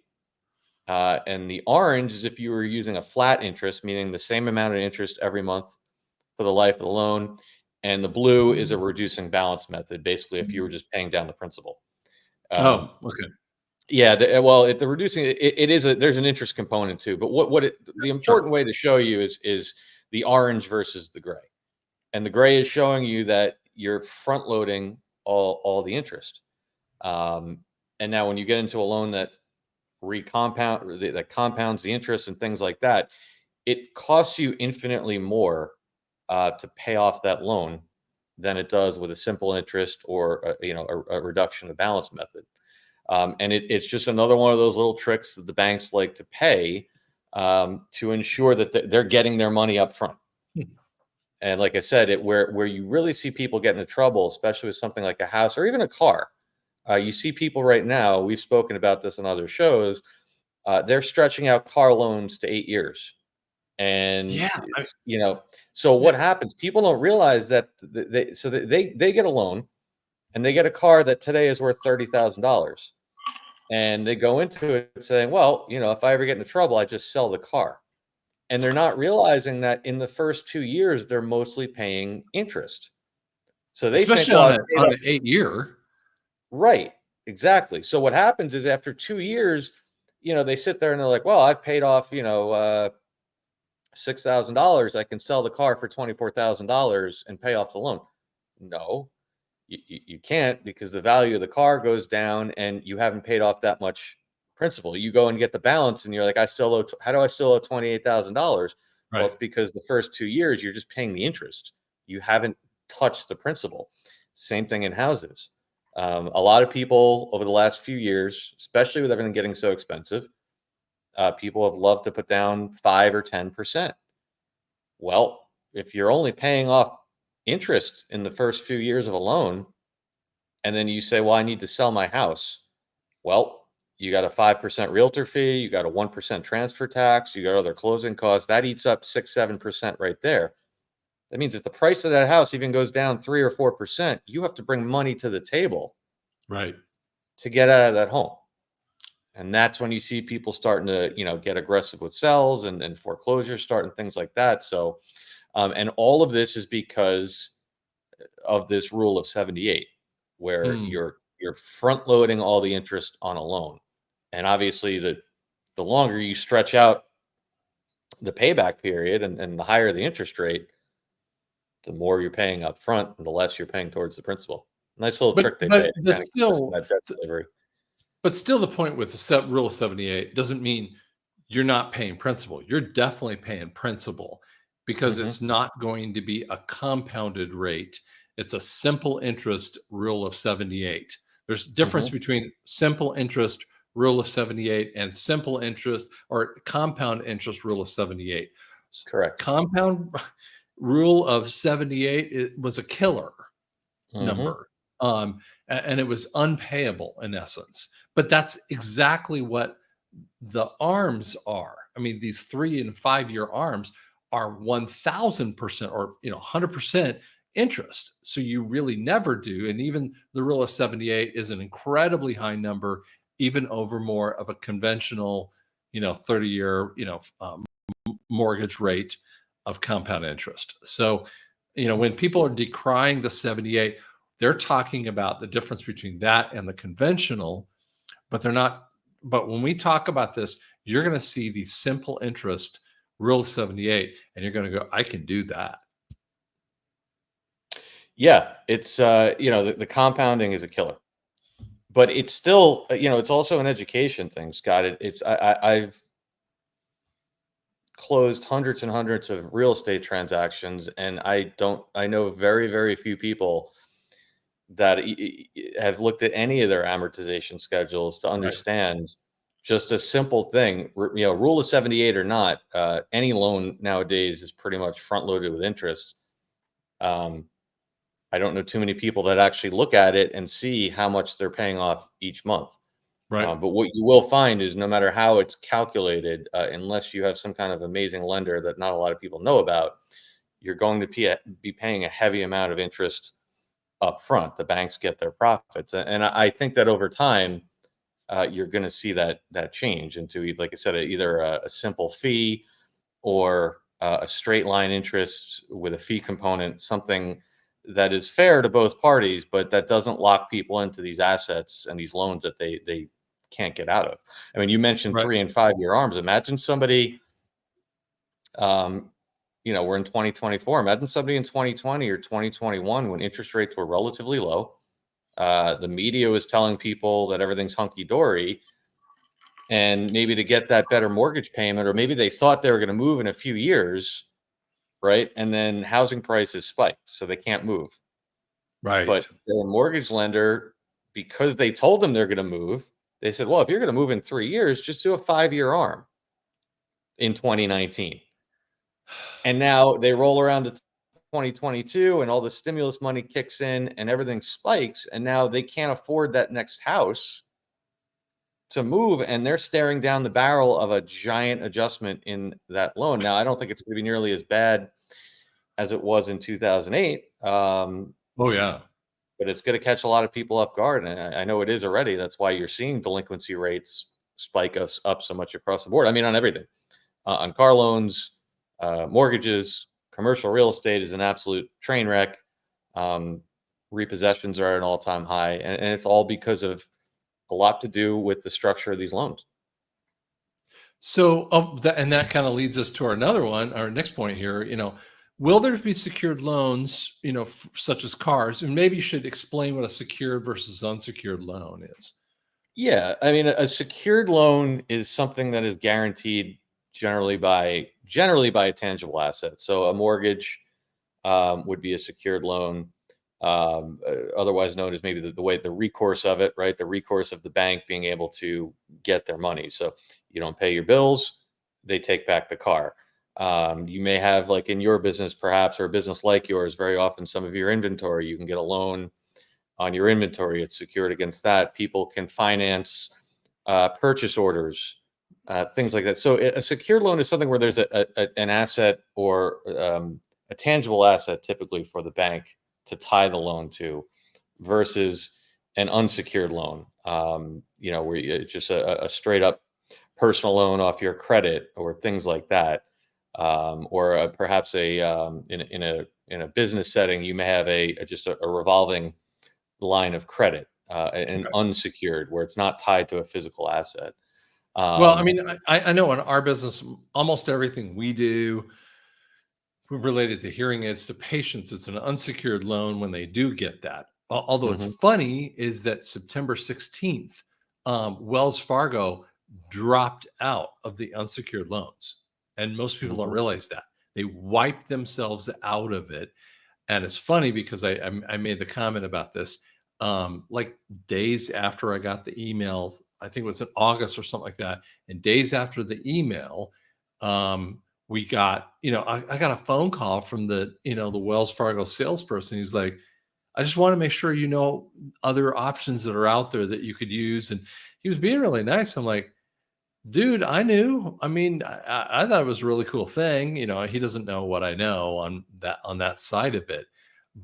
Speaker 2: And the orange is if you were using a flat interest, meaning the same amount of interest every month for the life of the loan. And the blue is a reducing balance method, basically, if you were just paying down the principal.
Speaker 1: Okay.
Speaker 2: Yeah, the reducing there's an interest component too, but the important way to show you is the orange versus the gray, and the gray is showing you that you're front loading all the interest, and now when you get into a loan that that compounds the interest and things like that, it costs you infinitely more to pay off that loan than it does with a simple interest or a reduction of balance method. And it's just another one of those little tricks that the banks like to pay to ensure that they're getting their money up front. And like I said, where you really see people get into trouble, especially with something like a house or even a car, you see people right now, we've spoken about this in other shows, they're stretching out car loans to 8 years. And, so what happens? People don't realize that they get a loan and they get a car that today is worth $30,000. And they go into it saying, well, if I ever get into trouble, I just sell the car. And they're not realizing that in the first 2 years, they're mostly paying interest. So they think,
Speaker 1: especially
Speaker 2: well,
Speaker 1: on
Speaker 2: I've paid
Speaker 1: an
Speaker 2: off.
Speaker 1: 8-year.
Speaker 2: Right. Exactly. So what happens is after 2 years, they sit there and they're like, well, I've paid off, $6,000. I can sell the car for $24,000 and pay off the loan. No, you can't, because the value of the car goes down and you haven't paid off that much principal. You go and get the balance and you're like, how do I still owe $28,000? Well,
Speaker 1: Right.
Speaker 2: it's because the first 2 years you're just paying the interest. You haven't touched the principal. Same thing in houses. A lot of people over the last few years, especially with everything getting so expensive, people have loved to put down 5 or 10%. Well, if you're only paying off interest in the first few years of a loan, and then you say, well, I need to sell my house. Well, you got a 5% realtor fee, you got a 1% transfer tax, you got other closing costs. That eats up 6, 7% right there. That means if the price of that house even goes down 3 or 4%, you have to bring money to the table
Speaker 1: Right.
Speaker 2: to get out of that home. And that's when you see people starting to, get aggressive with sells and foreclosures starting, things like that. So, and all of this is because of this rule of 78, where
Speaker 1: Hmm.
Speaker 2: you're front loading all the interest on a loan. And obviously the longer you stretch out the payback period and the higher the interest rate, the more you're paying up front and the less you're paying towards the principal. Nice little
Speaker 1: But
Speaker 2: trick they
Speaker 1: but
Speaker 2: pay to
Speaker 1: the
Speaker 2: kind of keep us in
Speaker 1: still
Speaker 2: that debt delivery.
Speaker 1: but still the point with the rule of 78 doesn't mean you're not paying principal. You're definitely paying principal, because
Speaker 2: Hmm.
Speaker 1: it's not going to be a compounded rate. It's a simple interest rule of 78. There's a difference
Speaker 2: Hmm.
Speaker 1: between simple interest rule of 78 and simple interest or compound interest rule of 78.
Speaker 2: Correct.
Speaker 1: Compound rule of 78, it was a killer
Speaker 2: Hmm.
Speaker 1: number. And it was unpayable in essence. But that's exactly what the arms are. I mean, these 3 and 5-year arms are 1000% or 100% interest. So you really never do. And even the rule of 78 is an incredibly high number, even over more of a conventional, 30-year, mortgage rate of compound interest. So, when people are decrying the 78, they're talking about the difference between that and the conventional, but they're not. But when we talk about this, you're going to see the simple interest rule 78, and you're going to go, I can do that.
Speaker 2: Yeah, it's the compounding is a killer, but it's still it's also an education thing, Scott. I've closed hundreds and hundreds of real estate transactions, and I know very, very few people that have looked at any of their amortization schedules to
Speaker 1: Right.
Speaker 2: understand just a simple thing. Rule of 78 or not, any loan nowadays is pretty much front loaded with interest. Um, I don't know too many people that actually look at it and see how much they're paying off each month.
Speaker 1: Right.
Speaker 2: But what you will find is no matter how it's calculated, unless you have some kind of amazing lender that not a lot of people know about, you're going to be paying a heavy amount of interest up front. The banks get their profits. And I think that over time, you're going to see that change into, like I said, either a simple fee or a straight line interest with a fee component, something that is fair to both parties, but that doesn't lock people into these assets and these loans that they can't get out of. I mean, you mentioned
Speaker 1: Right.
Speaker 2: 3 and 5 year arms. Imagine somebody, um, we're in 2024. Imagine somebody in 2020 or 2021 when interest rates were relatively low. The media was telling people that everything's hunky dory, and maybe to get that better mortgage payment, or maybe they thought they were going to move in a few years, right? And then housing prices spiked, so they can't move.
Speaker 1: Right.
Speaker 2: But their mortgage lender, because they told them they're going to move, they said, well, if you're going to move in 3 years, just do a 5 year arm in 2019. And now they roll around to 2022 and all the stimulus money kicks in and everything spikes. And now they can't afford that next house to move. And they're staring down the barrel of a giant adjustment in that loan. Now, I don't think it's going to be nearly as bad as it was in 2008.
Speaker 1: Oh yeah.
Speaker 2: But it's going to catch a lot of people off guard. And I know it is already. That's why you're seeing delinquency rates spike us up so much across the board. I mean, on everything, on car loans, mortgages, commercial real estate is an absolute train wreck. Um, repossessions are at an all-time high, and it's all because of a lot to do with the structure of these loans.
Speaker 1: So, and that kind of leads us to our next point here. Will there be secured loans, such as cars? And maybe you should explain what a secured versus unsecured loan is.
Speaker 2: Yeah, I mean, a secured loan is something that is guaranteed generally by a tangible asset. So a mortgage would be a secured loan, otherwise known as maybe the recourse of it, right? The recourse of the bank being able to get their money. So you don't pay your bills, they take back the car. You may have, like in your business, perhaps, or a business like yours, very often some of your inventory, you can get a loan on your inventory. It's secured against that. People can finance purchase orders, things like that. So a secured loan is something where there's an asset or a tangible asset, typically for the bank to tie the loan to, versus an unsecured loan. Where it's just a straight up personal loan off your credit or things like that, or perhaps in a business setting, you may have just a revolving line of credit, and
Speaker 1: Okay.
Speaker 2: unsecured, where it's not tied to a physical asset.
Speaker 1: Well, I
Speaker 2: Um,
Speaker 1: mean, I know in our business, almost everything we do related to hearing aids to patients, it's an unsecured loan when they do get that. Although it's
Speaker 2: mhm,
Speaker 1: funny is that September 16th, Wells Fargo dropped out of the unsecured loans. And most people don't
Speaker 2: mhm,
Speaker 1: realize that. They wiped themselves out of it. And it's funny because I made the comment about this, like days after I got the email. I think it was in August or something like that. And days after the email, we got, I got a phone call from the Wells Fargo salesperson. He's like, I just want to make sure other options that are out there that you could use. And he was being really nice. I'm like, dude, I knew. I mean, I thought it was a really cool thing. He doesn't know what I know on that side of it,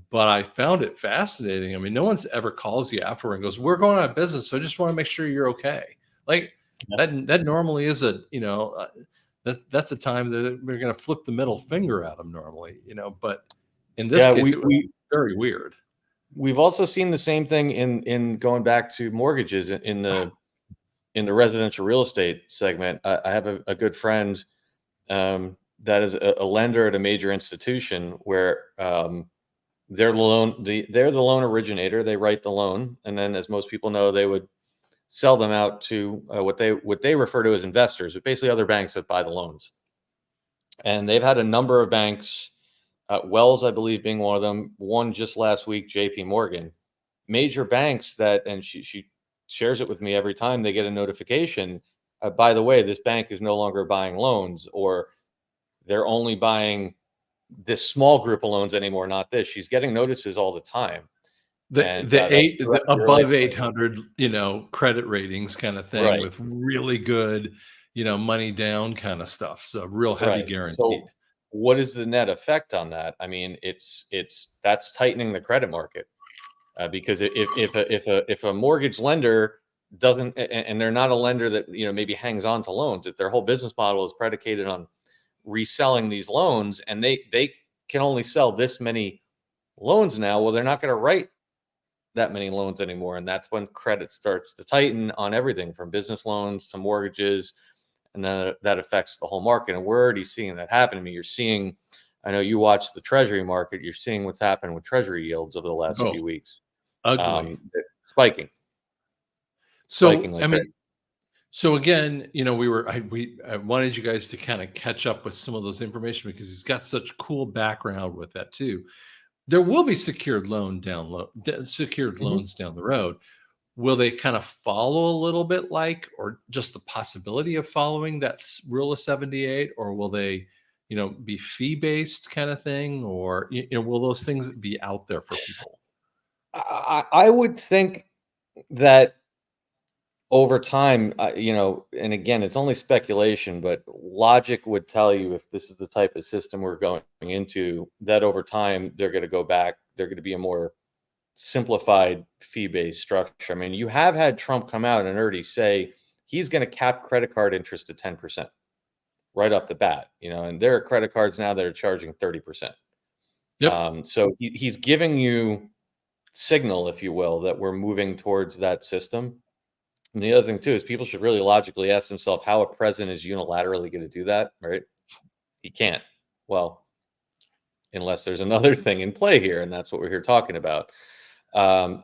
Speaker 1: but I found it fascinating. I mean, no one's ever calls you afterward and goes, "We're going out of business, so I just want to make sure you're okay." Like
Speaker 2: yeah,
Speaker 1: that normally is that's a time that we're going to flip the middle finger at them normally, but in this
Speaker 2: yeah.
Speaker 1: case,
Speaker 2: We
Speaker 1: it was
Speaker 2: we
Speaker 1: very weird.
Speaker 2: we've also seen the same thing in going back to mortgages in the residential real estate segment. I have a good friend, that is a lender at a major institution where, they're the loan originator. They write the loan, and then, as most people know, they would sell them out to, what they refer to as investors, but basically other banks that buy the loans. And they've had a number of banks, Wells, I believe, being one of them. One just last week, J.P. Morgan, major banks that, and she shares it with me every time they get a notification. By the way, this bank is no longer buying loans, or they're only buying this small group of loans anymore, not this. She's getting notices all the time,
Speaker 1: The
Speaker 2: and
Speaker 1: the
Speaker 2: that's
Speaker 1: eight the
Speaker 2: directly
Speaker 1: above
Speaker 2: relates.
Speaker 1: 800, credit ratings kind of thing
Speaker 2: Right,
Speaker 1: with really good, money down kind of stuff. So real heavy
Speaker 2: right.
Speaker 1: guaranteed.
Speaker 2: So, what is the net effect on that? I mean, that's tightening the credit market, because if a mortgage lender doesn't, and they're not a lender that maybe hangs on to loans, if their whole business model is predicated on reselling these loans, and they can only sell this many loans now, well, they're not going to write that many loans anymore, and that's when credit starts to tighten on everything from business loans to mortgages, and then that affects the whole market. And we're already seeing that happen. I mean, you're seeing, I know you watch the treasury market, you're seeing what's happened with treasury yields over the last
Speaker 1: Oh,
Speaker 2: few weeks.
Speaker 1: ugly.
Speaker 2: They're spiking,
Speaker 1: So,
Speaker 2: spiking like
Speaker 1: I
Speaker 2: crazy.
Speaker 1: mean, so again, I wanted you guys to kind of catch up with some of those information because he's got such cool background with that too. There will be secured
Speaker 2: Mhm.
Speaker 1: loans down the road. Will they kind of follow a little bit like, or just the possibility of following that rule of 78, or will they, be fee based kind of thing, or will those things be out there for people?
Speaker 2: I would think that over time, and again, it's only speculation, but logic would tell you, if this is the type of system we're going into, that over time they're going to go back. They're going to be a more simplified fee-based structure. I mean, you have had Trump come out and already say he's going to cap credit card interest at 10% right off the bat. And there are credit cards now that are charging 30%.
Speaker 1: Yep.
Speaker 2: So he's giving you signal, if you will, that we're moving towards that system. And the other thing too is people should really logically ask themselves how a president is unilaterally going to do that, right? He can't. Well, unless there's another thing in play here, and that's what we're here talking about.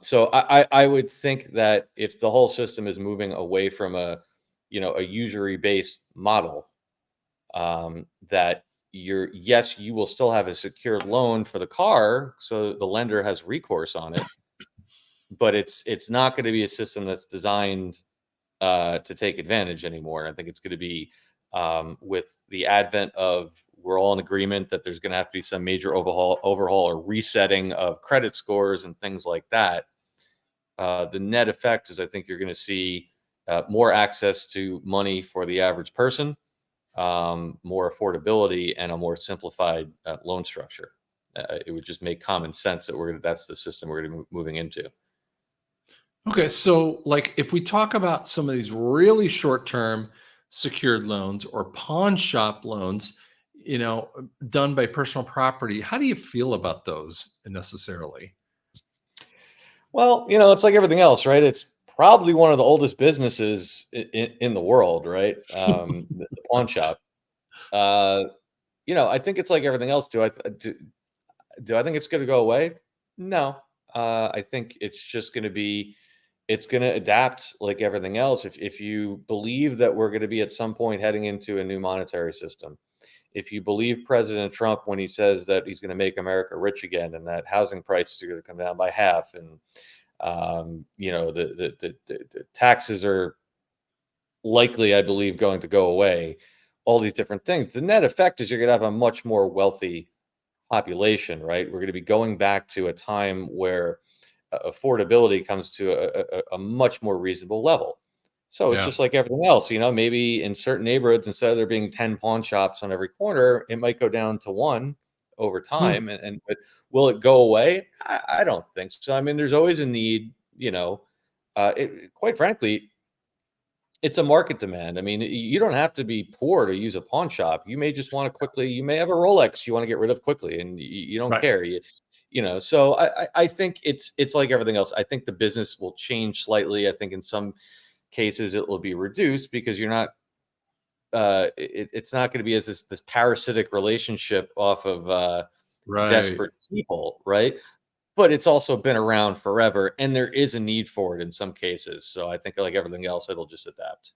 Speaker 2: So I would think that if the whole system is moving away from a usury based model, that yes, you will still have a secured loan for the car, so the lender has recourse on it, but it's not going to be a system that's designed to take advantage anymore. I think it's going to be with the advent of, we're all in agreement that there's going to have to be some major overhaul or resetting of credit scores and things like that. The net effect is I think you're going to see more access to money for the average person, more affordability, and a more simplified loan structure. It would just make common sense that that's the system we're going to be moving into.
Speaker 1: Okay, so like if we talk about some of these really short-term secured loans or pawn shop loans, done by personal property, how do you feel about those necessarily?
Speaker 2: Well, it's like everything else, right? It's probably one of the oldest businesses in the world, right? The pawn shop. Uh, I think it's like everything else. Do I think it's going to go away? No. I think it's going to adapt like everything else. If you believe that we're going to be at some point heading into a new monetary system, if you believe President Trump when he says that he's going to make America rich again and that housing prices are going to come down by half, and the taxes are likely, I believe, going to go away, all these different things, the net effect is you're going to have a much more wealthy population, right? We're going to be going back to a time where affordability comes to a much more reasonable level. So it's
Speaker 1: Yeah.
Speaker 2: just like everything else, maybe in certain neighborhoods, instead of there being 10 pawn shops on every corner, it might go down to one over
Speaker 1: Hmm.
Speaker 2: time. But will it go away? I don't think so. I mean, there's always a need, quite frankly, it's a market demand. I mean, you don't have to be poor to use a pawn shop. You may just want to quickly, you may have a Rolex you want to get rid of quickly, and you don't
Speaker 1: Right.
Speaker 2: care. So I think it's like everything else. I think the business will change slightly. I think in some cases it will be reduced because you're not it's not going to be as this parasitic relationship off of
Speaker 1: Right.
Speaker 2: desperate people, right? But it's also been around forever, and there is a need for it in some cases. So I think like everything else, it'll just adapt.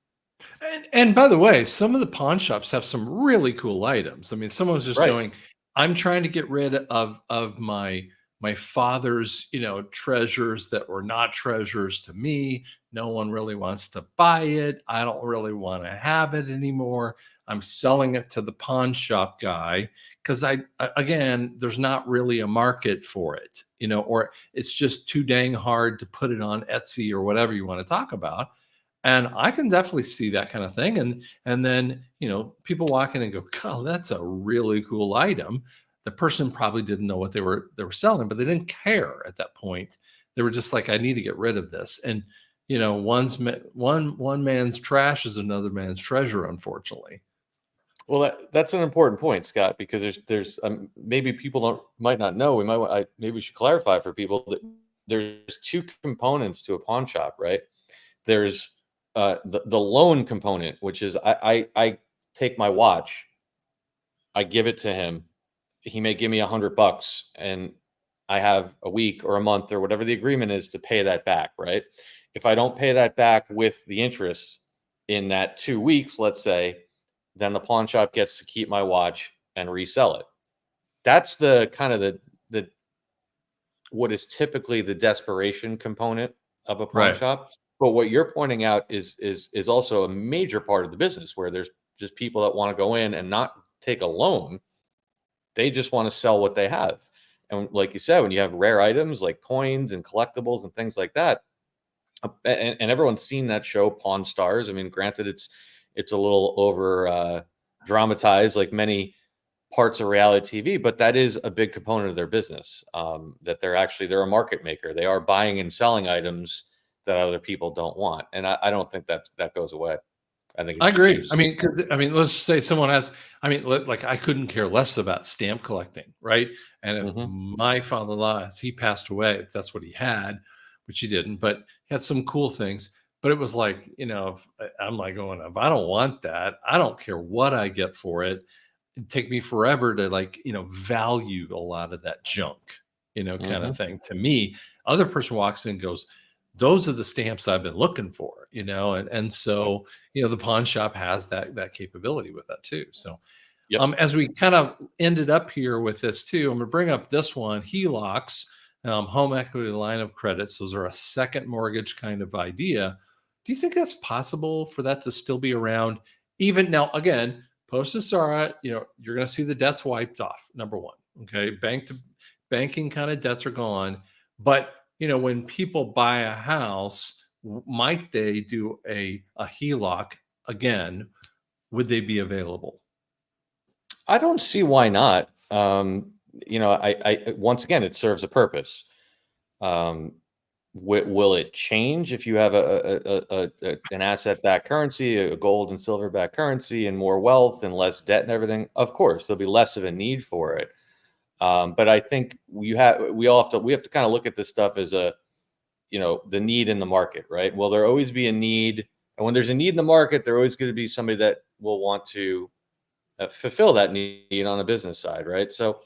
Speaker 1: And by the way, some of the pawn shops have some really cool items. I mean, someone's just
Speaker 2: Right.
Speaker 1: going, "I'm trying to get rid of my father's, treasures that were not treasures to me. No one really wants to buy it. I don't really want to have it anymore. I'm selling it to the pawn shop guy because again, there's not really a market for it, or it's just too dang hard to put it on Etsy or whatever you want to talk about." And I can definitely see that kind of thing. And then, people walk in and go, "God, that's a really cool item." The person probably didn't know what they were selling, but they didn't care at that point. They were just like, "I need to get rid of this." And one man's trash is another man's treasure, unfortunately.
Speaker 2: Well, that's an important point, Scott, because there's maybe people might not know. Maybe we should clarify for people that there's two components to a pawn shop, right? There's the loan component, which is I take my watch, I give it to him. He may give me $100, and I have a week or a month or whatever the agreement is to pay that back, right? If I don't pay that back with the interest in that 2 weeks, let's say, then the pawn shop gets to keep my watch and resell it. That's the kind of the what is typically the desperation component of a pawn
Speaker 1: Right.
Speaker 2: shop. But what you're pointing out is also a major part of the business where there's just people that want to go in and not take a loan. They just want to sell what they have. And like you said, when you have rare items like coins and collectibles and things like that, and everyone's seen that show Pawn Stars. I mean, granted, it's a little over dramatized, like many parts of reality TV, but that is a big component of their business. That they're a market maker. They are buying and selling items that other people don't want, and I don't think that goes away. I think
Speaker 1: I
Speaker 2: it
Speaker 1: agree.
Speaker 2: changes.
Speaker 1: I mean, 'cause, I mean, let's say someone has, I mean, like I couldn't care less about stamp collecting, right? And if
Speaker 2: Hmm.
Speaker 1: my father-in-law, as he passed away, if that's what he had, which he didn't, but he had some cool things. But it was like, if, I'm like going, if I don't want that, I don't care what I get for it. It'd take me forever to like, value a lot of that junk, kind of
Speaker 2: Hmm.
Speaker 1: thing. To me, other person walks in and goes, those are the stamps I've been looking for, and so the pawn shop has that capability with that too. So
Speaker 2: Yep.
Speaker 1: as we kind of ended up here with this too, I'm going to bring up this one: HELOCs, home equity line of credits. Those are a second mortgage kind of idea. Do you think that's possible for that to still be around even now? Again, post-NESARA, you're going to see the debts wiped off. Number one, okay, banking kind of debts are gone, but when people buy a house, might they do a HELOC again? Would they be available?
Speaker 2: I don't see why not. Once again, it serves a purpose. Um, will it change if you have an asset-backed currency, a gold and silver-backed currency, and more wealth and less debt and everything? Of course, there'll be less of a need for it. But I think we have to kind of look at this stuff as the need in the market, right? Will there always be a need? And when there's a need in the market, there always going to be somebody that will want to fulfill that need on the business side, right? So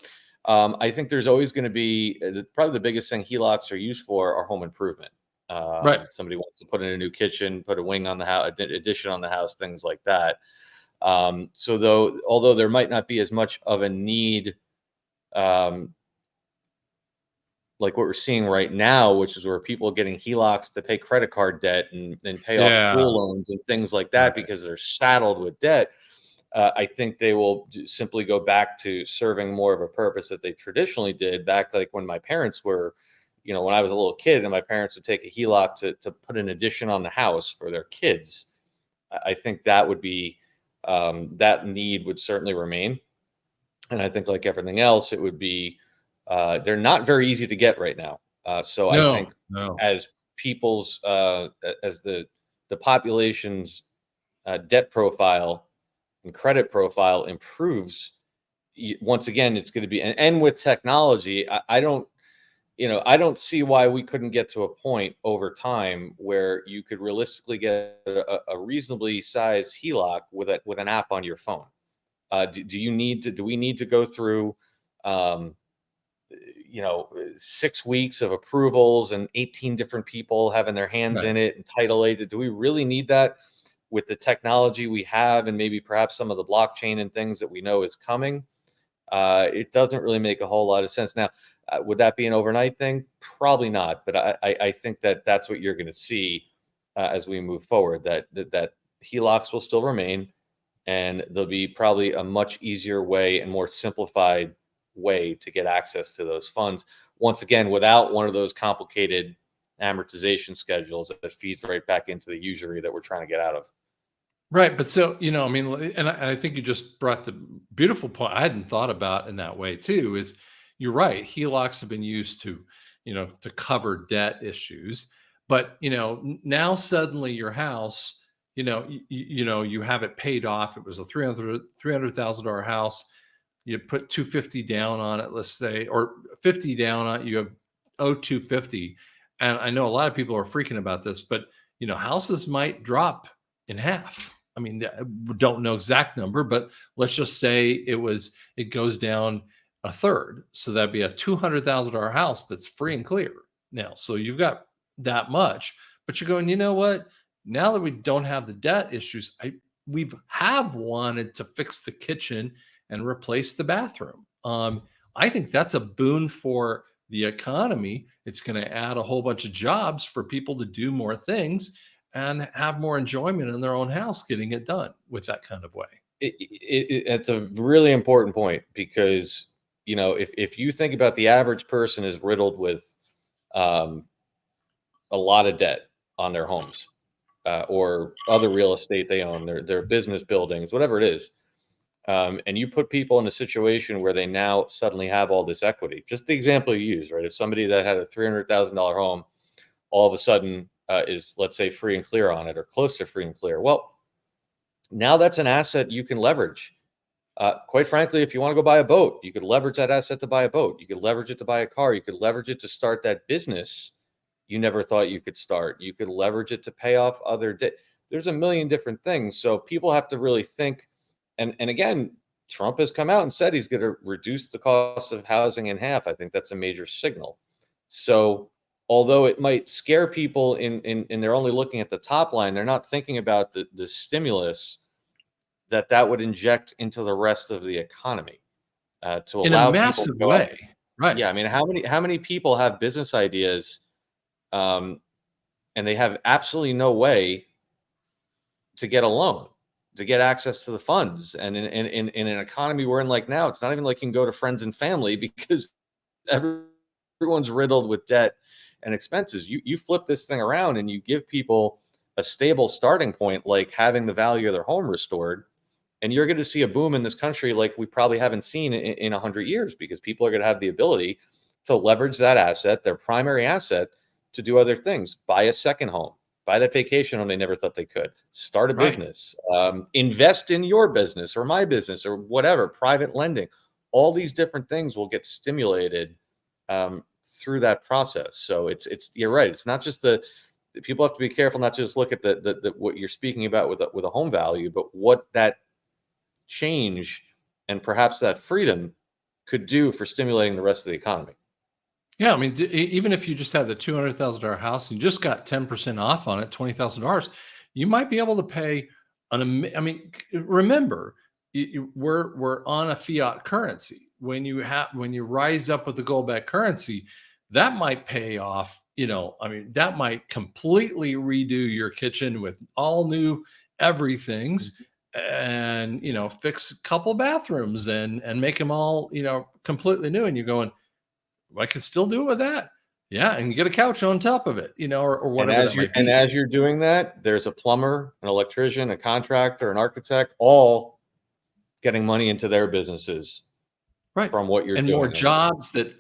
Speaker 2: I think there's always going to be probably the biggest thing HELOCs are used for are home improvement.
Speaker 1: Right.
Speaker 2: Somebody wants to put in a new kitchen, put a wing on the house, addition on the house, things like that. So although there might not be as much of a need, um, like what we're seeing right now, which is where people are getting HELOCs to pay credit card debt and pay off
Speaker 1: Yeah.
Speaker 2: school loans and things like that
Speaker 1: Right.
Speaker 2: because they're saddled with debt. I think they will simply go back to serving more of a purpose that they traditionally did back, like when my parents were, when I was a little kid and my parents would take a HELOC to put an addition on the house for their kids. I think that would be, that need would certainly remain. And I think, like everything else, it would be, they're not very easy to get right now. So I
Speaker 1: No,
Speaker 2: think
Speaker 1: no.
Speaker 2: as as the population's debt profile and credit profile improves, once again, it's going to be, and with technology, I don't see why we couldn't get to a point over time where you could realistically get a reasonably sized HELOC with an app on your phone. Do we need to go through, um, 6 weeks of approvals and 18 different people having their hands
Speaker 1: Right.
Speaker 2: in it and title agent? Do we really need that with the technology we have and maybe perhaps some of the blockchain and things that we know is coming? It doesn't really make a whole lot of sense. Now, would that be an overnight thing? Probably not. But I think that that's what you're going to see as we move forward. That HELOCs will still remain, and there'll be probably a much easier way and more simplified way to get access to those funds. Once again, without one of those complicated amortization schedules that feeds right back into the usury that we're trying to get out of.
Speaker 1: Right. But so, I mean, and I think you just brought the beautiful point I hadn't thought about in that way too, is you're right. HELOCs have been used to cover debt issues. But, now suddenly your house, you have it paid off. It was a $300,000 house. You put 250 down on it, let's say, or 50 down on it, you have owe 250. And I know a lot of people are freaking about this, but houses might drop in half. I mean, we don't know exact number, but let's just say it goes down a third. So that'd be a $200,000 house that's free and clear now. So you've got that much, but you're going, you know what? Now that we don't have the debt issues, we've wanted to fix the kitchen and replace the bathroom. I think that's a boon for the economy. It's going to add a whole bunch of jobs for people to do more things and have more enjoyment in their own house getting it done with that kind of way.
Speaker 2: It's a really important point because if you think about the average person is riddled with um, a lot of debt on their homes or other real estate they own, their business buildings, whatever it is, and you put people in a situation where they now suddenly have all this equity. Just the example you use, right? If somebody that had a $300,000 home all of a sudden is, let's say, free and clear on it or close to free and clear, well, Now that's an asset you can leverage. Quite frankly, if you want to go buy a boat, you could leverage that asset to buy a boat. You could leverage it to buy a car. You could leverage it to start that business you never thought you could start. You could leverage it to pay off other debt. There's a million different things. So people have to really think. And again, Trump has come out and said he's going to reduce the cost of housing in half. I think that's a major signal. So although it might scare people in they're only looking at the top line, they're not thinking about the stimulus that would inject into the rest of the economy to
Speaker 1: In a
Speaker 2: allow people to
Speaker 1: massive
Speaker 2: go out.
Speaker 1: way. Right.
Speaker 2: Yeah, I mean, how many people have business ideas, and they have absolutely no way to get a loan, to get access to the funds, and in an economy we're in like now, it's not even like you can go to friends and family because everyone's riddled with debt and expenses. You flip this thing around and you give people a stable starting point, like having the value of their home restored. And you're going to see a boom in this country like we probably haven't seen in 100 years, because people are going to have the ability to leverage that asset, their primary asset, to do other things. Buy a second home, buy that vacation home they never thought they could, start a
Speaker 1: Right.
Speaker 2: business, invest in your business or my business or whatever, private lending. All these different things will get stimulated through that process. So it's you're right. It's not just people have to be careful not to just look at the what you're speaking about with a home value, but what that change and perhaps that freedom could do for stimulating the rest of the economy.
Speaker 1: Yeah, I mean, even if you just had the $200,000 house and you just got 10% off on it, $20,000, you might be able to pay I mean, remember, we're on a fiat currency. When you rise up with the gold backed currency, that might pay off. I mean, that might completely redo your kitchen with all new everythings, and fix a couple bathrooms and make them all completely new. And you're going, I could still do it with that. Yeah, and get a couch on top of it, or
Speaker 2: And
Speaker 1: whatever that might
Speaker 2: and
Speaker 1: be.
Speaker 2: as you're doing that, there's a plumber, an electrician, a contractor, an architect, all getting money into their businesses
Speaker 1: Right.
Speaker 2: from what you're
Speaker 1: And more
Speaker 2: doing.
Speaker 1: jobs
Speaker 2: Right.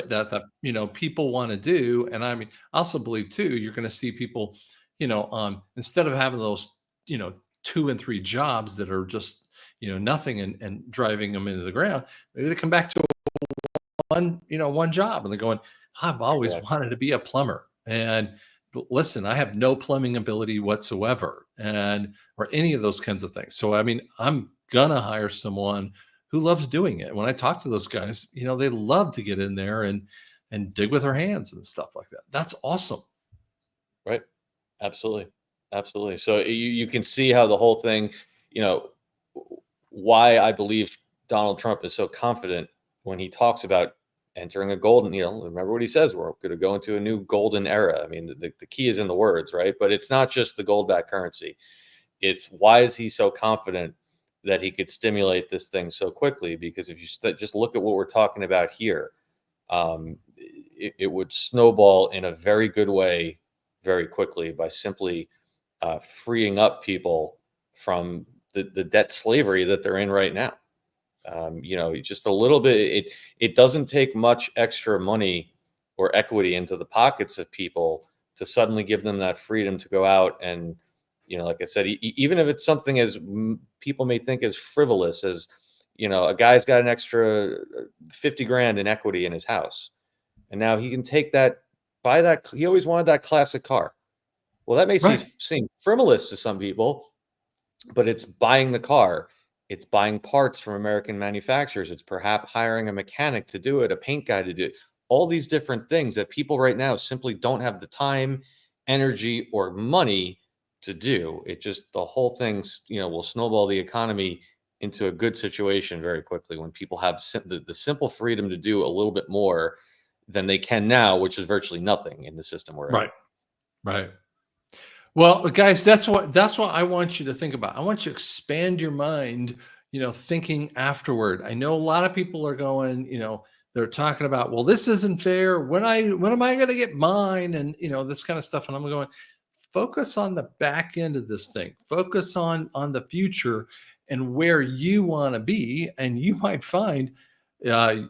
Speaker 1: that people want to do. And I mean, I also believe too, you're going to see people, instead of having those, 2 and 3 jobs that are just, nothing and driving them into the ground, maybe they come back to one job and they're going, I've always
Speaker 2: Correct.
Speaker 1: wanted to be a plumber. And listen, I have no plumbing ability whatsoever, or any of those kinds of things. So, I mean, I'm gonna hire someone who loves doing it. When I talk to those guys, they love to get in there and dig with their hands and stuff like that. That's awesome.
Speaker 2: Right. Absolutely. Absolutely. So you can see how the whole thing, you know, why I believe Donald Trump is so confident when he talks about entering a golden, remember what he says, we're going to go into a new golden era. I mean, the key is in the words, right? But it's not just the gold backed currency. It's why is he so confident that he could stimulate this thing so quickly? Because if you just look at what we're talking about here, it would snowball in a very good way very quickly by simply freeing up people from the debt slavery that they're in right now. Just a little bit. It doesn't take much extra money or equity into the pockets of people to suddenly give them that freedom to go out and, like I said, even if it's something as people may think as frivolous as, a guy's got an extra 50 grand in equity in his house, and now he can take that, buy that. He always wanted that classic car. Well, that may
Speaker 1: Right.
Speaker 2: seem frivolous to some people, but it's buying the car. It's buying parts from American manufacturers. It's perhaps hiring a mechanic to do it, a paint guy to do it. All these different things that people right now simply don't have the time, energy, or money to do. It just, the whole thing, will snowball the economy into a good situation very quickly when people have the simple freedom to do a little bit more than they can now, which is virtually nothing in the system we're in.
Speaker 1: Right. Right. Well, guys, that's what I want you to think about. I want you to expand your mind, thinking afterward. I know a lot of people are going, they're talking about, well, this isn't fair. When am I going to get mine? And this kind of stuff. And I'm going, focus on the back end of this thing. Focus on the future and where you want to be, and you might find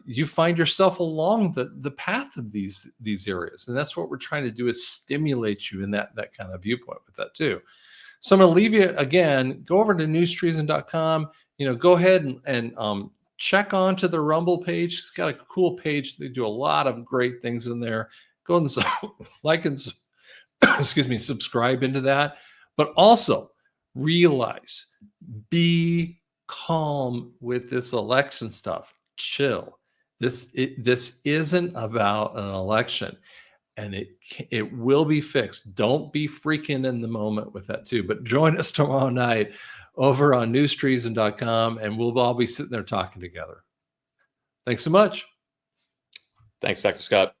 Speaker 1: you find yourself along the path of these areas. And that's what we're trying to do, is stimulate you in that kind of viewpoint with that too. So I'm going to leave you again. Go over to newstreason.com. Go ahead and check onto the Rumble page. It's got a cool page. They do a lot of great things in there. Go and like and excuse me, subscribe into that. But also realize, be calm with this election stuff. Chill. This isn't about an election, and it will be fixed. Don't be freaking in the moment with that too. But join us tomorrow night over on newstreason.com, and we'll all be sitting there talking together. Thanks so much.
Speaker 2: Thanks, Dr. Scott.